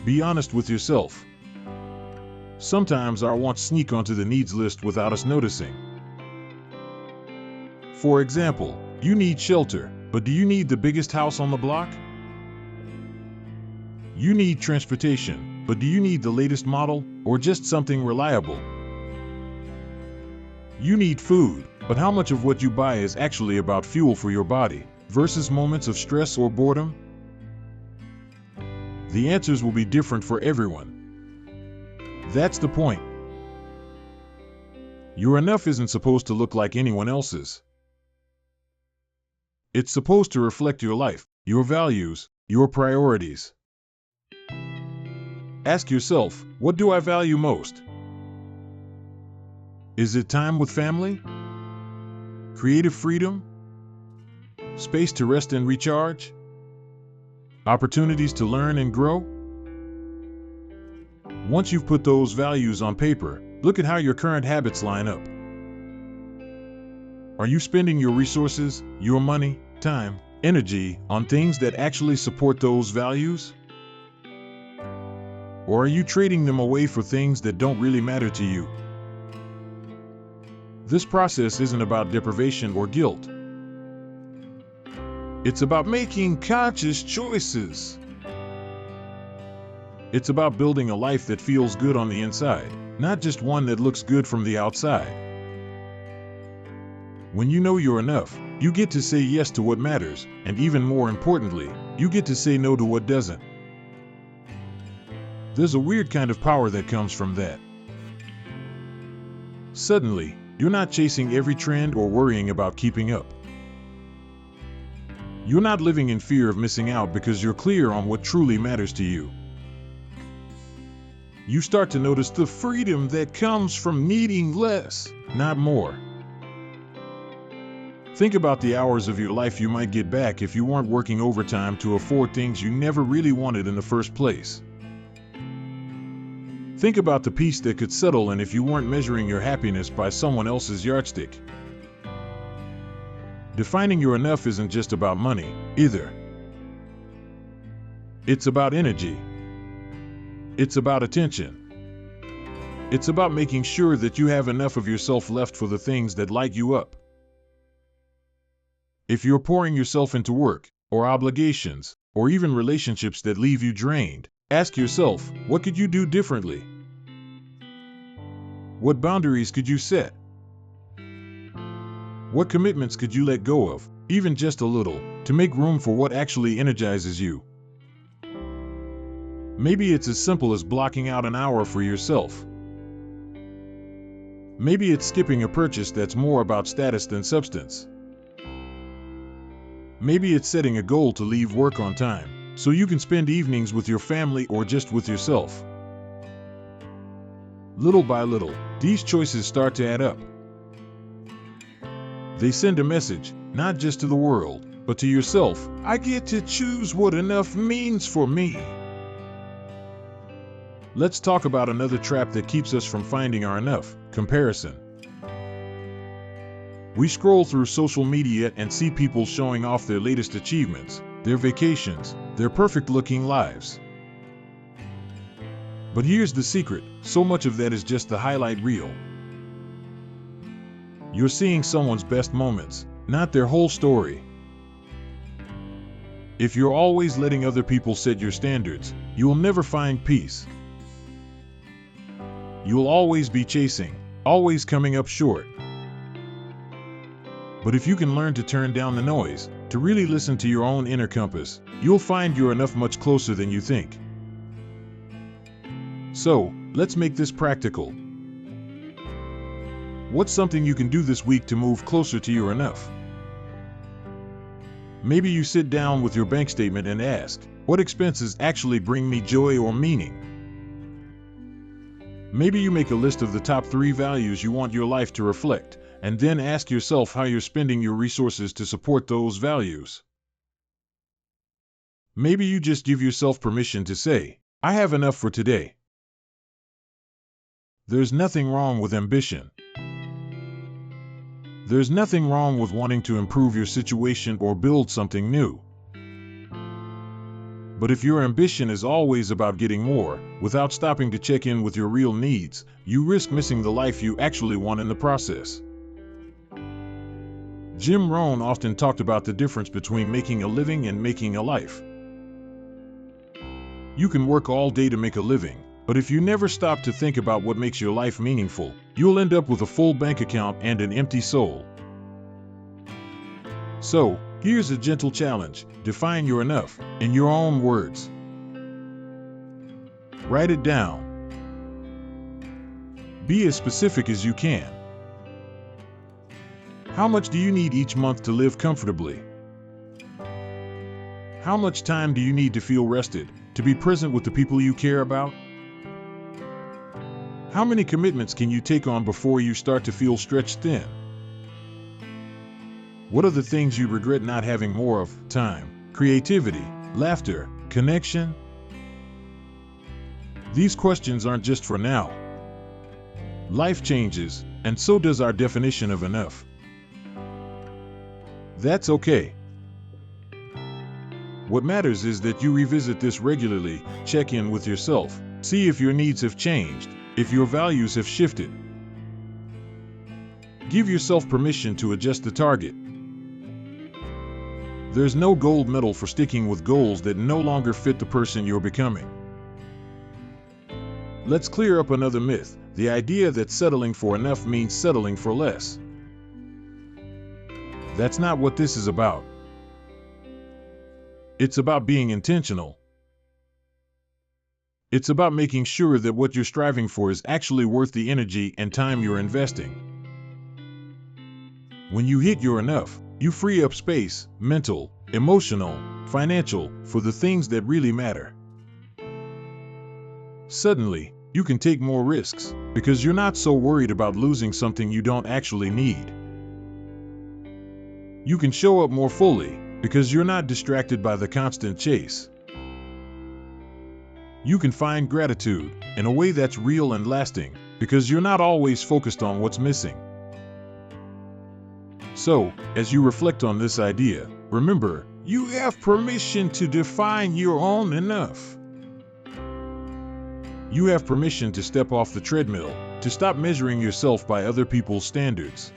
Be honest with yourself. Sometimes our wants sneak onto the needs list without us noticing. For example, you need shelter, but do you need the biggest house on the block? You need transportation, but do you need the latest model, or just something reliable? You need food, but how much of what you buy is actually about fuel for your body, versus moments of stress or boredom? The answers will be different for everyone. That's the point. Your enough isn't supposed to look like anyone else's. It's supposed to reflect your life, your values, your priorities. Ask yourself, what do I value most? Is it time with family? Creative freedom? Space to rest and recharge? Opportunities to learn and grow? Once you've put those values on paper, look at how your current habits line up. Are you spending your resources, your money, time, energy on things that actually support those values? Or are you trading them away for things that don't really matter to you? This process isn't about deprivation or guilt. It's about making conscious choices. It's about building a life that feels good on the inside, not just one that looks good from the outside. When you know you're enough, you get to say yes to what matters, and even more importantly, you get to say no to what doesn't. There's a weird kind of power that comes from that. Suddenly, you're not chasing every trend or worrying about keeping up. You're not living in fear of missing out because you're clear on what truly matters to you. You start to notice the freedom that comes from needing less, not more. Think about the hours of your life you might get back if you weren't working overtime to afford things you never really wanted in the first place. Think about the peace that could settle in if you weren't measuring your happiness by someone else's yardstick. Defining your enough isn't just about money, either. It's about energy. It's about attention. It's about making sure that you have enough of yourself left for the things that light you up. If you're pouring yourself into work, or obligations, or even relationships that leave you drained, ask yourself, what could you do differently? What boundaries could you set? What commitments could you let go of, even just a little, to make room for what actually energizes you? Maybe it's as simple as blocking out an hour for yourself. Maybe it's skipping a purchase that's more about status than substance. Maybe it's setting a goal to leave work on time, so you can spend evenings with your family or just with yourself. Little by little, these choices start to add up. They send a message, not just to the world, but to yourself. I get to choose what enough means for me. Let's talk about another trap that keeps us from finding our enough: comparison. We scroll through social media and see people showing off their latest achievements, their vacations, their perfect-looking lives. But here's the secret: so much of that is just the highlight reel. You're seeing someone's best moments, not their whole story. If you're always letting other people set your standards, you will never find peace. You'll always be chasing, always coming up short. But if you can learn to turn down the noise, to really listen to your own inner compass, you'll find you're enough much closer than you think. So, let's make this practical. What's something you can do this week to move closer to your enough? Maybe you sit down with your bank statement and ask, what expenses actually bring me joy or meaning? Maybe you make a list of the top 3 values you want your life to reflect, and then ask yourself how you're spending your resources to support those values. Maybe you just give yourself permission to say, I have enough for today. There's nothing wrong with ambition. There's nothing wrong with wanting to improve your situation or build something new. But if your ambition is always about getting more, without stopping to check in with your real needs, you risk missing the life you actually want in the process. Rohn often talked about the difference between making a living and making a life. You can work all day to make a living, but if you never stop to think about what makes your life meaningful, you'll end up with a full bank account and an empty soul. So, here's a gentle challenge: define your enough, in your own words. Write it down. Be as specific as you can. How much do you need each month to live comfortably? How much time do you need to feel rested, to be present with the people you care about? How many commitments can you take on before you start to feel stretched thin? What are the things you regret not having more of? Time, creativity, laughter, connection? These questions aren't just for now. Life changes, and so does our definition of enough. That's okay. What matters is that you revisit this regularly, check in with yourself, see if your needs have changed, if your values have shifted. Give yourself permission to adjust the target. There's no gold medal for sticking with goals that no longer fit the person you're becoming. Let's clear up another myth: the idea that settling for enough means settling for less. That's not what this is about. It's about being intentional. It's about making sure that what you're striving for is actually worth the energy and time you're investing. When you hit your enough, you free up space, mental, emotional, financial, for the things that really matter. Suddenly, you can take more risks, because you're not so worried about losing something you don't actually need. You can show up more fully, because you're not distracted by the constant chase. You can find gratitude in a way that's real and lasting, because you're not always focused on what's missing. So, as you reflect on this idea, remember, you have permission to define your own enough. You have permission to step off the treadmill, to stop measuring yourself by other people's standards.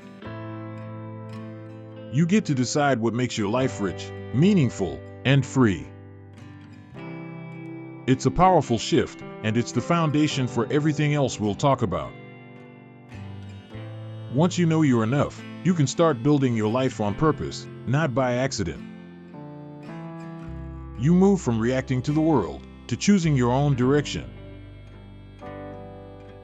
You get to decide what makes your life rich, meaningful, and free. It's a powerful shift, and it's the foundation for everything else we'll talk about. Once you know you're enough, You can start building your life on purpose, not by accident. You move from reacting to the world to choosing your own direction.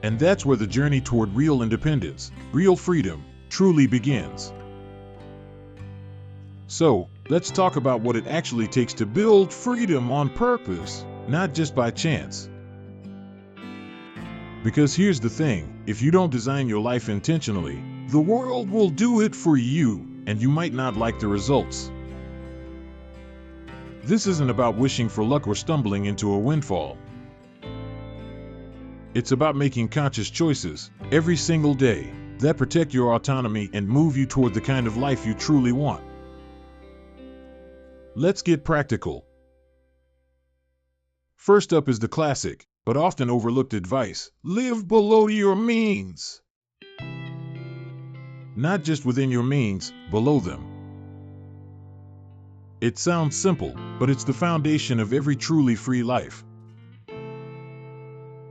And that's where the journey toward real independence, real freedom, truly begins. So, let's talk about what it actually takes to build freedom on purpose, not just by chance. Because here's the thing, if you don't design your life intentionally, the world will do it for you, and you might not like the results. This isn't about wishing for luck or stumbling into a windfall. It's about making conscious choices, every single day, that protect your autonomy and move you toward the kind of life you truly want. Let's get practical. First up is the classic, but often overlooked advice: live below your means. Not just within your means, below them. It sounds simple, but it's the foundation of every truly free life.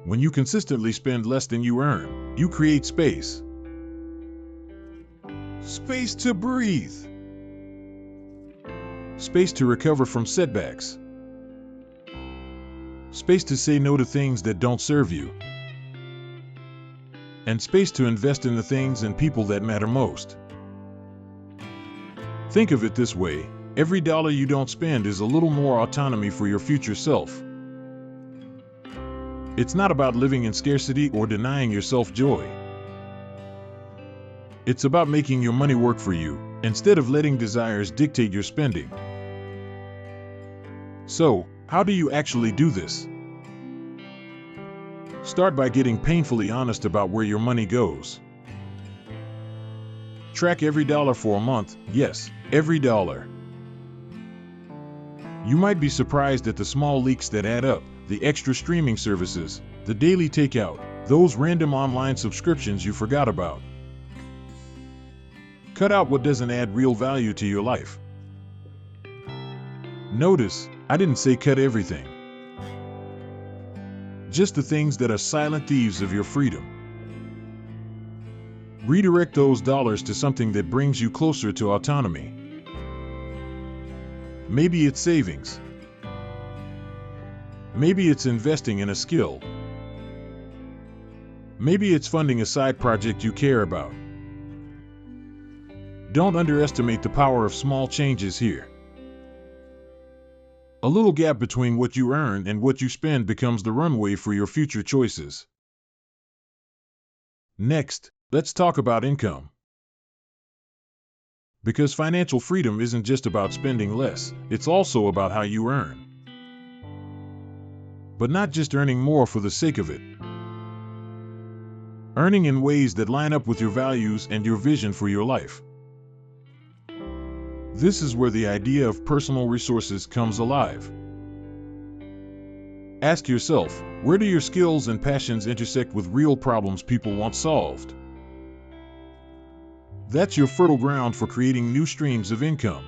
When you consistently spend less than you earn, you create space. Space to breathe. Space to recover from setbacks. Space to say no to things that don't serve you. And space to invest in the things and people that matter most. Think of it this way, every dollar you don't spend is a little more autonomy for your future self. It's not about living in scarcity or denying yourself joy. It's about making your money work for you, instead of letting desires dictate your spending. So, how do you actually do this? Start by getting painfully honest about where your money goes. Track every dollar for a month, yes, every dollar. You might be surprised at the small leaks that add up, the extra streaming services, the daily takeout, those random online subscriptions you forgot about. Cut out what doesn't add real value to your life. Notice, I didn't say cut everything. Just the things that are silent thieves of your freedom. Redirect those dollars to something that brings you closer to autonomy. Maybe it's savings. Maybe it's investing in a skill. Maybe it's funding a side project you care about. Don't underestimate the power of small changes here. A little gap between what you earn and what you spend becomes the runway for your future choices. Next, let's talk about income. Because financial freedom isn't just about spending less, it's also about how you earn. But not just earning more for the sake of it. Earning in ways that line up with your values and your vision for your life. This is where the idea of personal resources comes alive. Ask yourself, where do your skills and passions intersect with real problems people want solved? That's your fertile ground for creating new streams of income.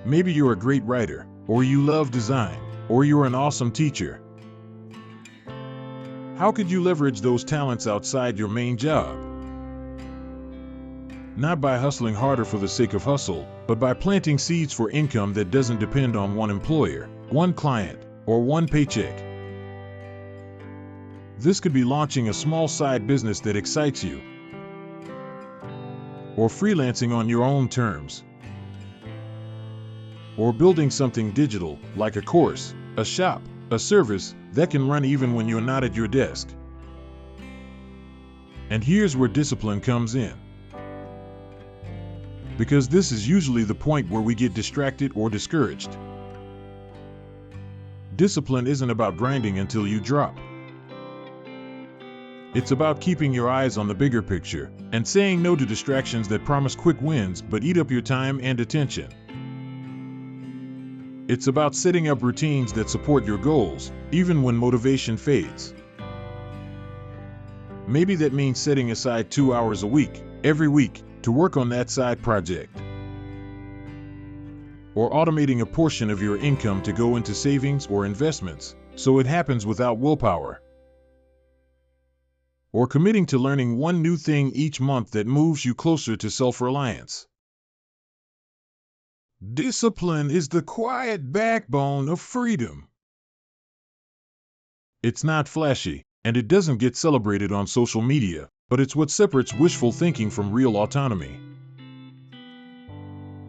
Maybe you're a great writer, or you love design, or you're an awesome teacher. How could you leverage those talents outside your main job? Not by hustling harder for the sake of hustle, but by planting seeds for income that doesn't depend on one employer, one client, or one paycheck. This could be launching a small side business that excites you, or freelancing on your own terms, or building something digital, like a course, a shop, a service, that can run even when you're not at your desk. And here's where discipline comes in. Because this is usually the point where we get distracted or discouraged. Discipline isn't about grinding until you drop. It's about keeping your eyes on the bigger picture and saying no to distractions that promise quick wins but eat up your time and attention. It's about setting up routines that support your goals, even when motivation fades. Maybe that means setting aside 2 hours a week, every week, to work on that side project. Or automating a portion of your income to go into savings or investments, so it happens without willpower. or committing to learning one new thing each month that moves you closer to self-reliance. Discipline is the quiet backbone of freedom. It's not flashy, and it doesn't get celebrated on social media, but it's what separates wishful thinking from real autonomy.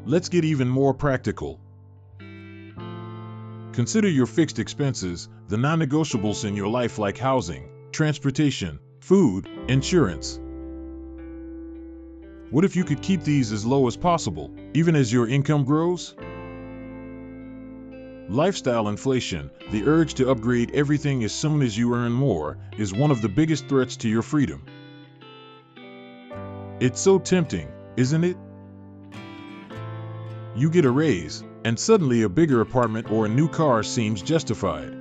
Let's get even more practical. Consider your fixed expenses, the non-negotiables in your life like housing, transportation, food, insurance. What if you could keep these as low as possible, even as your income grows? Lifestyle inflation, the urge to upgrade everything as soon as you earn more, is one of the biggest threats to your freedom. It's so tempting, isn't it? You get a raise, and suddenly a bigger apartment or a new car seems justified.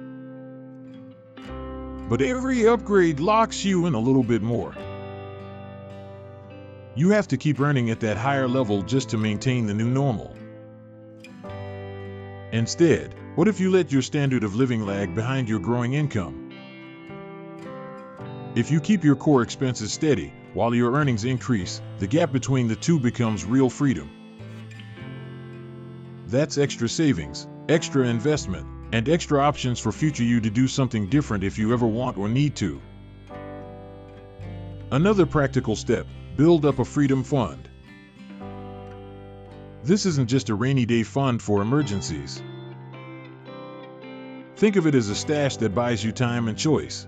But every upgrade locks you in a little bit more. You have to keep earning at that higher level just to maintain the new normal. Instead, what if you let your standard of living lag behind your growing income? If you keep your core expenses steady while your earnings increase, the gap between the two becomes real freedom. That's extra savings, extra investment, and extra options for future you to do something different if you ever want or need to. Another practical step, build up a freedom fund. This isn't just a rainy day fund for emergencies. Think of it as a stash that buys you time and choice.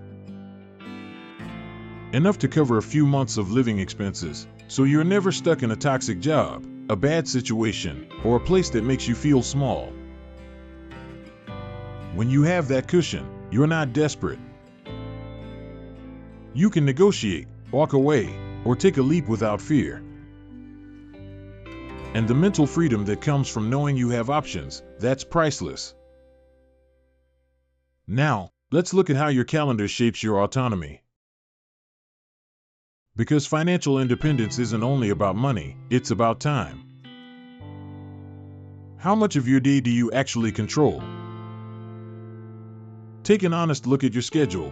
Enough to cover a few months of living expenses, so you're never stuck in a toxic job, a bad situation, or a place that makes you feel small. When you have that cushion, you're not desperate. You can negotiate, walk away, or take a leap without fear. And the mental freedom that comes from knowing you have options, that's priceless. Now, let's look at how your calendar shapes your autonomy. Because financial independence isn't only about money, it's about time. How much of your day do you actually control? Take an honest look at your schedule.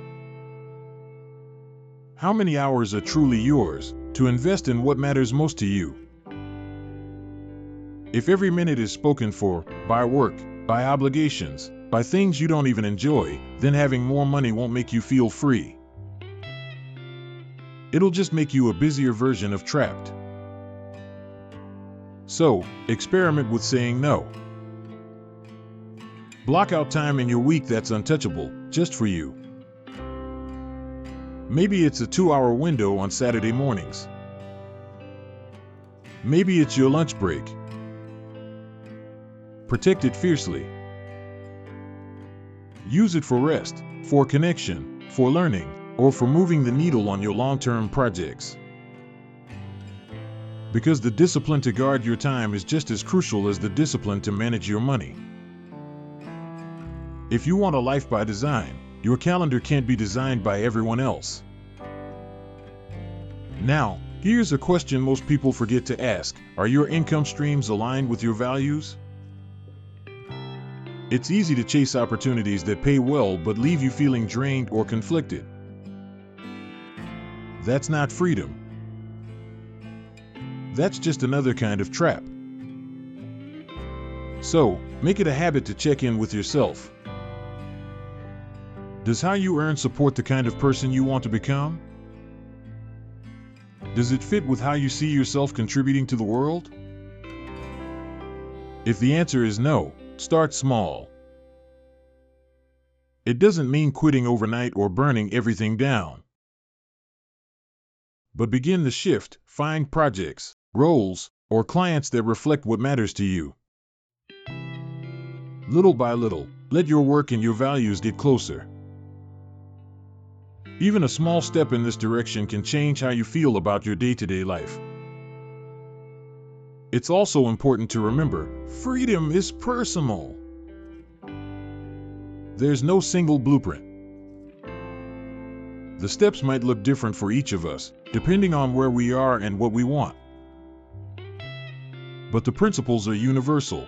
How many hours are truly yours to invest in what matters most to you? If every minute is spoken for by work, by obligations, by things you don't even enjoy, then having more money won't make you feel free. It'll just make you a busier version of trapped. So, experiment with saying no. Block out time in your week that's untouchable, just for you. Maybe it's a 2-hour window on Saturday mornings. Maybe it's your lunch break. Protect it fiercely. Use it for rest, for connection, for learning, or for moving the needle on your long-term projects. Because the discipline to guard your time is just as crucial as the discipline to manage your money. If you want a life by design, your calendar can't be designed by everyone else. Now, here's a question most people forget to ask. Are your income streams aligned with your values? It's easy to chase opportunities that pay well but leave you feeling drained or conflicted. That's not freedom. That's just another kind of trap. So, make it a habit to check in with yourself. Does how you earn support the kind of person you want to become? Does it fit with how you see yourself contributing to the world? If the answer is no, start small. It doesn't mean quitting overnight or burning everything down. But begin the shift, find projects, roles, or clients that reflect what matters to you. Little by little, let your work and your values get closer. Even a small step in this direction can change how you feel about your day-to-day life. It's also important to remember, freedom is personal. There's no single blueprint. The steps might look different for each of us, depending on where we are and what we want. But the principles are universal.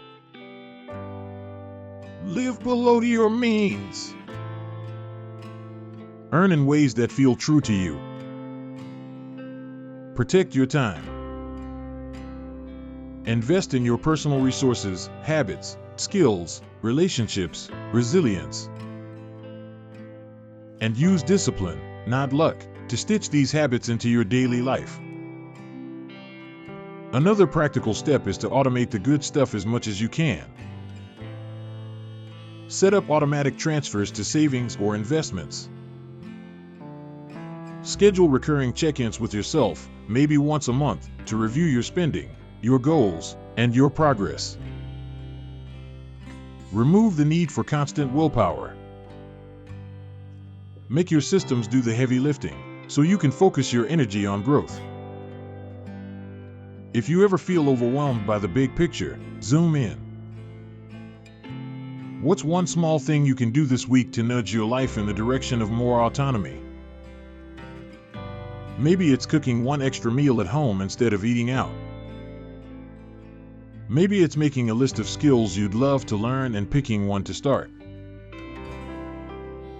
Live below your means. Earn in ways that feel true to you. Protect your time. Invest in your personal resources, habits, skills, relationships, resilience. And use discipline, not luck, to stitch these habits into your daily life. Another practical step is to automate the good stuff as much as you can. Set up automatic transfers to savings or investments. Schedule recurring check-ins with yourself, maybe once a month, to review your spending, your goals, and your progress. Remove the need for constant willpower. Make your systems do the heavy lifting, so you can focus your energy on growth. If you ever feel overwhelmed by the big picture, zoom in. What's one small thing you can do this week to nudge your life in the direction of more autonomy? Maybe it's cooking one extra meal at home instead of eating out. Maybe it's making a list of skills you'd love to learn and picking one to start.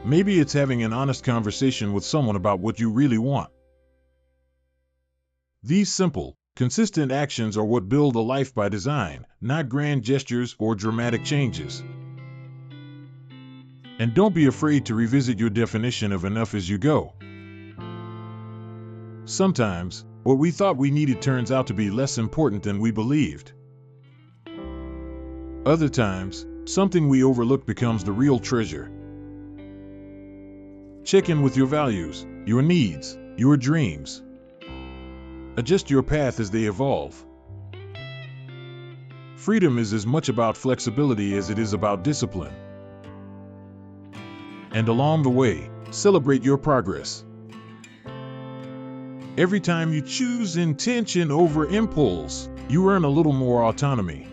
Maybe it's having an honest conversation with someone about what you really want. These simple, consistent actions are what build a life by design, not grand gestures or dramatic changes. And don't be afraid to revisit your definition of enough as you go. Sometimes, what we thought we needed turns out to be less important than we believed. Other times, something we overlooked becomes the real treasure. Check in with your values, your needs, your dreams. Adjust your path as they evolve. Freedom is as much about flexibility as it is about discipline. And along the way, celebrate your progress. Every time you choose intention over impulse, you earn a little more autonomy.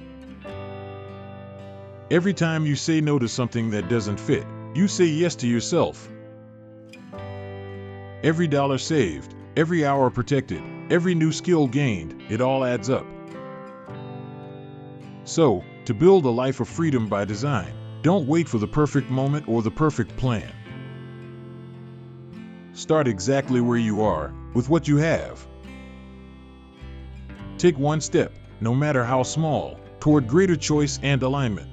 Every time you say no to something that doesn't fit, you say yes to yourself. Every dollar saved, every hour protected, every new skill gained, it all adds up. So, to build a life of freedom by design, don't wait for the perfect moment or the perfect plan. Start exactly where you are, with what you have. Take one step, no matter how small, toward greater choice and alignment.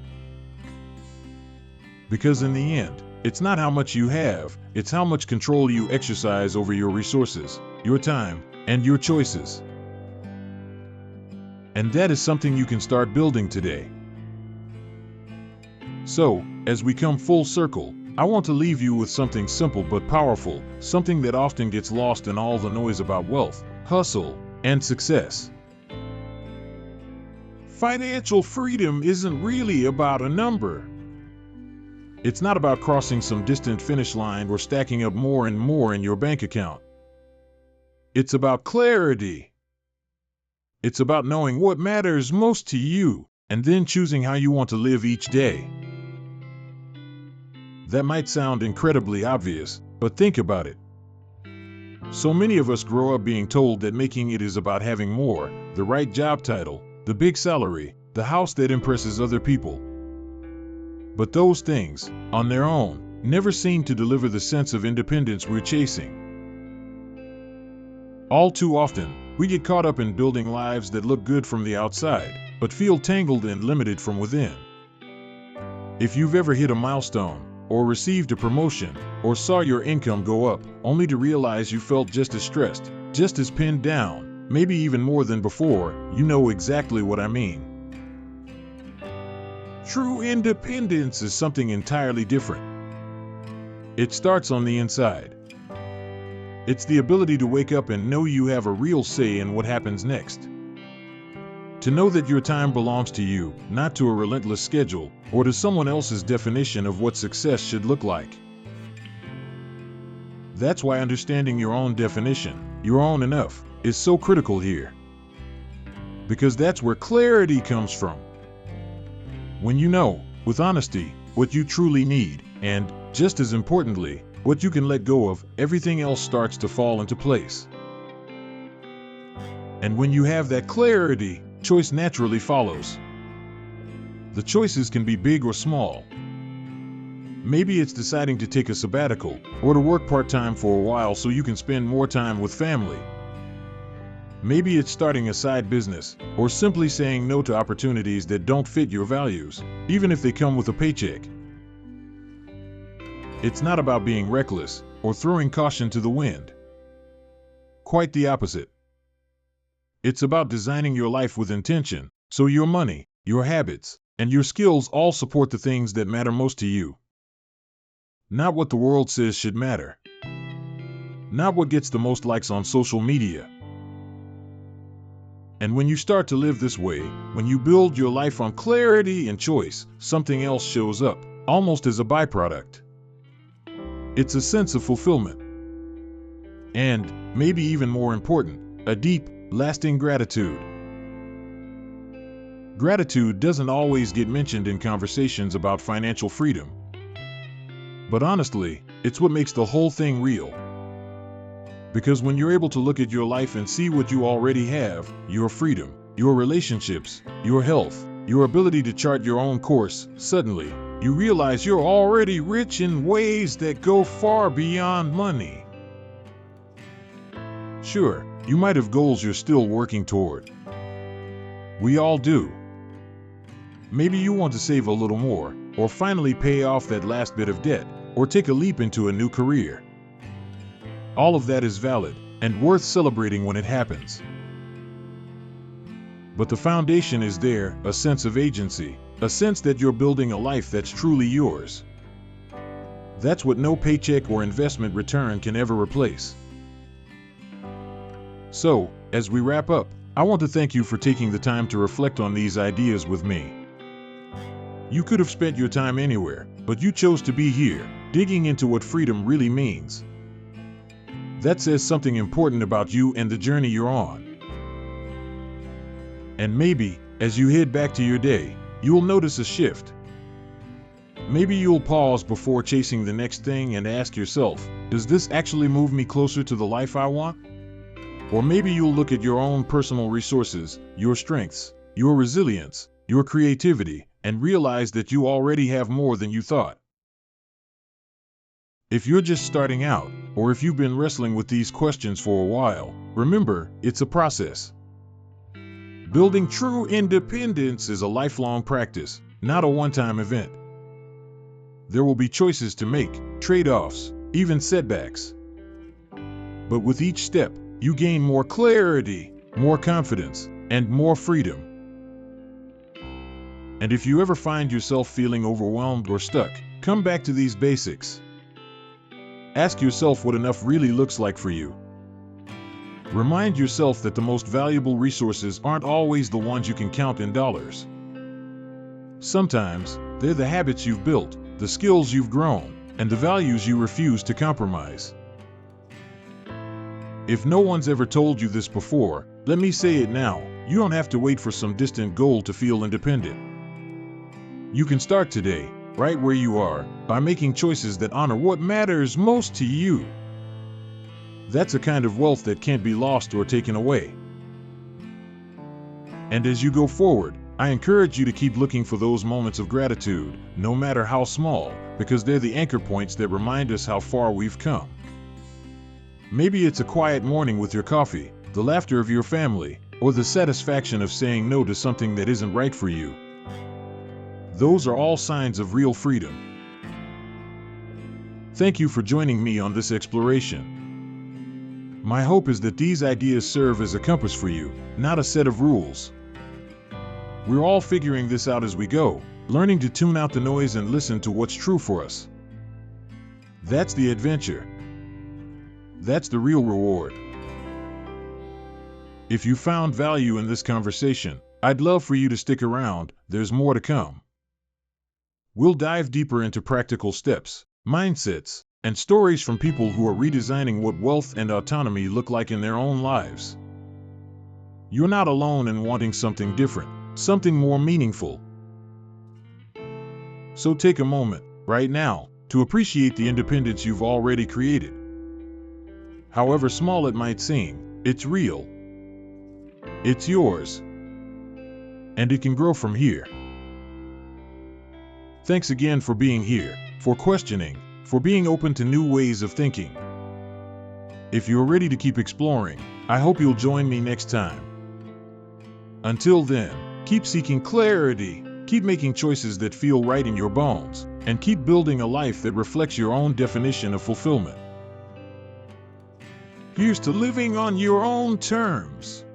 Because in the end, it's not how much you have, it's how much control you exercise over your resources, your time, and your choices. And that is something you can start building today. So, as we come full circle, I want to leave you with something simple but powerful, something that often gets lost in all the noise about wealth, hustle, and success. Financial freedom isn't really about a number. It's not about crossing some distant finish line or stacking up more and more in your bank account. It's about clarity. It's about knowing what matters most to you, and then choosing how you want to live each day. That might sound incredibly obvious, but think about it. So many of us grow up being told that making it is about having more, the right job title, the big salary, the house that impresses other people. But those things, on their own, never seem to deliver the sense of independence we're chasing. All too often, we get caught up in building lives that look good from the outside, but feel tangled and limited from within. If you've ever hit a milestone, or received a promotion, or saw your income go up, only to realize you felt just as stressed, just as pinned down, maybe even more than before, you know exactly what I mean. True independence is something entirely different. It starts on the inside. It's the ability to wake up and know you have a real say in what happens next. To know that your time belongs to you, not to a relentless schedule, or to someone else's definition of what success should look like. That's why understanding your own definition, your own enough, is so critical here. Because that's where clarity comes from. When you know, with honesty, what you truly need, and, just as importantly, what you can let go of, everything else starts to fall into place. And when you have that clarity, choice naturally follows. The choices can be big or small. Maybe it's deciding to take a sabbatical, or to work part-time for a while so you can spend more time with family. Maybe it's starting a side business, or simply saying no to opportunities that don't fit your values, even if they come with a paycheck. It's not about being reckless or throwing caution to the wind. Quite the opposite. It's about designing your life with intention, so your money, your habits, and your skills all support the things that matter most to you. Not what the world says should matter. Not what gets the most likes on social media. And when you start to live this way, when you build your life on clarity and choice, something else shows up, almost as a byproduct. It's a sense of fulfillment. And, maybe even more important, a deep, lasting gratitude. Gratitude doesn't always get mentioned in conversations about financial freedom. But honestly, it's what makes the whole thing real. Because when you're able to look at your life and see what you already have, your freedom, your relationships, your health, your ability to chart your own course, suddenly, you realize you're already rich in ways that go far beyond money. Sure, you might have goals you're still working toward. We all do. Maybe you want to save a little more, or finally pay off that last bit of debt, or take a leap into a new career. All of that is valid, and worth celebrating when it happens. But the foundation is there, a sense of agency, a sense that you're building a life that's truly yours. That's what no paycheck or investment return can ever replace. So, as we wrap up, I want to thank you for taking the time to reflect on these ideas with me. You could have spent your time anywhere, but you chose to be here, digging into what freedom really means. That says something important about you and the journey you're on. And maybe, as you head back to your day, you'll notice a shift. Maybe you'll pause before chasing the next thing and ask yourself, does this actually move me closer to the life I want? Or maybe you'll look at your own personal resources, your strengths, your resilience, your creativity, and realize that you already have more than you thought. If you're just starting out, or if you've been wrestling with these questions for a while, remember, it's a process. Building true independence is a lifelong practice, not a one-time event. There will be choices to make, trade-offs, even setbacks. But with each step, you gain more clarity, more confidence, and more freedom. And if you ever find yourself feeling overwhelmed or stuck, come back to these basics. Ask yourself what enough really looks like for you. Remind yourself that the most valuable resources aren't always the ones you can count in dollars. Sometimes, they're the habits you've built, the skills you've grown, and the values you refuse to compromise. If no one's ever told you this before, let me say it now, you don't have to wait for some distant goal to feel independent. You can start today, right where you are, by making choices that honor what matters most to you. That's a kind of wealth that can't be lost or taken away. And as you go forward, I encourage you to keep looking for those moments of gratitude, no matter how small, because they're the anchor points that remind us how far we've come. Maybe it's a quiet morning with your coffee, the laughter of your family, or the satisfaction of saying no to something that isn't right for you. Those are all signs of real freedom. Thank you for joining me on this exploration. My hope is that these ideas serve as a compass for you, not a set of rules. We're all figuring this out as we go, learning to tune out the noise and listen to what's true for us. That's the adventure. That's the real reward. If you found value in this conversation, I'd love for you to stick around, there's more to come. We'll dive deeper into practical steps, mindsets, and stories from people who are redesigning what wealth and autonomy look like in their own lives. You're not alone in wanting something different, something more meaningful. So take a moment, right now, to appreciate the independence you've already created. However small it might seem, it's real. It's yours. And it can grow from here. Thanks again for being here, for questioning, for being open to new ways of thinking. If you're ready to keep exploring, I hope you'll join me next time. Until then, keep seeking clarity, keep making choices that feel right in your bones, and keep building a life that reflects your own definition of fulfillment. Here's to living on your own terms.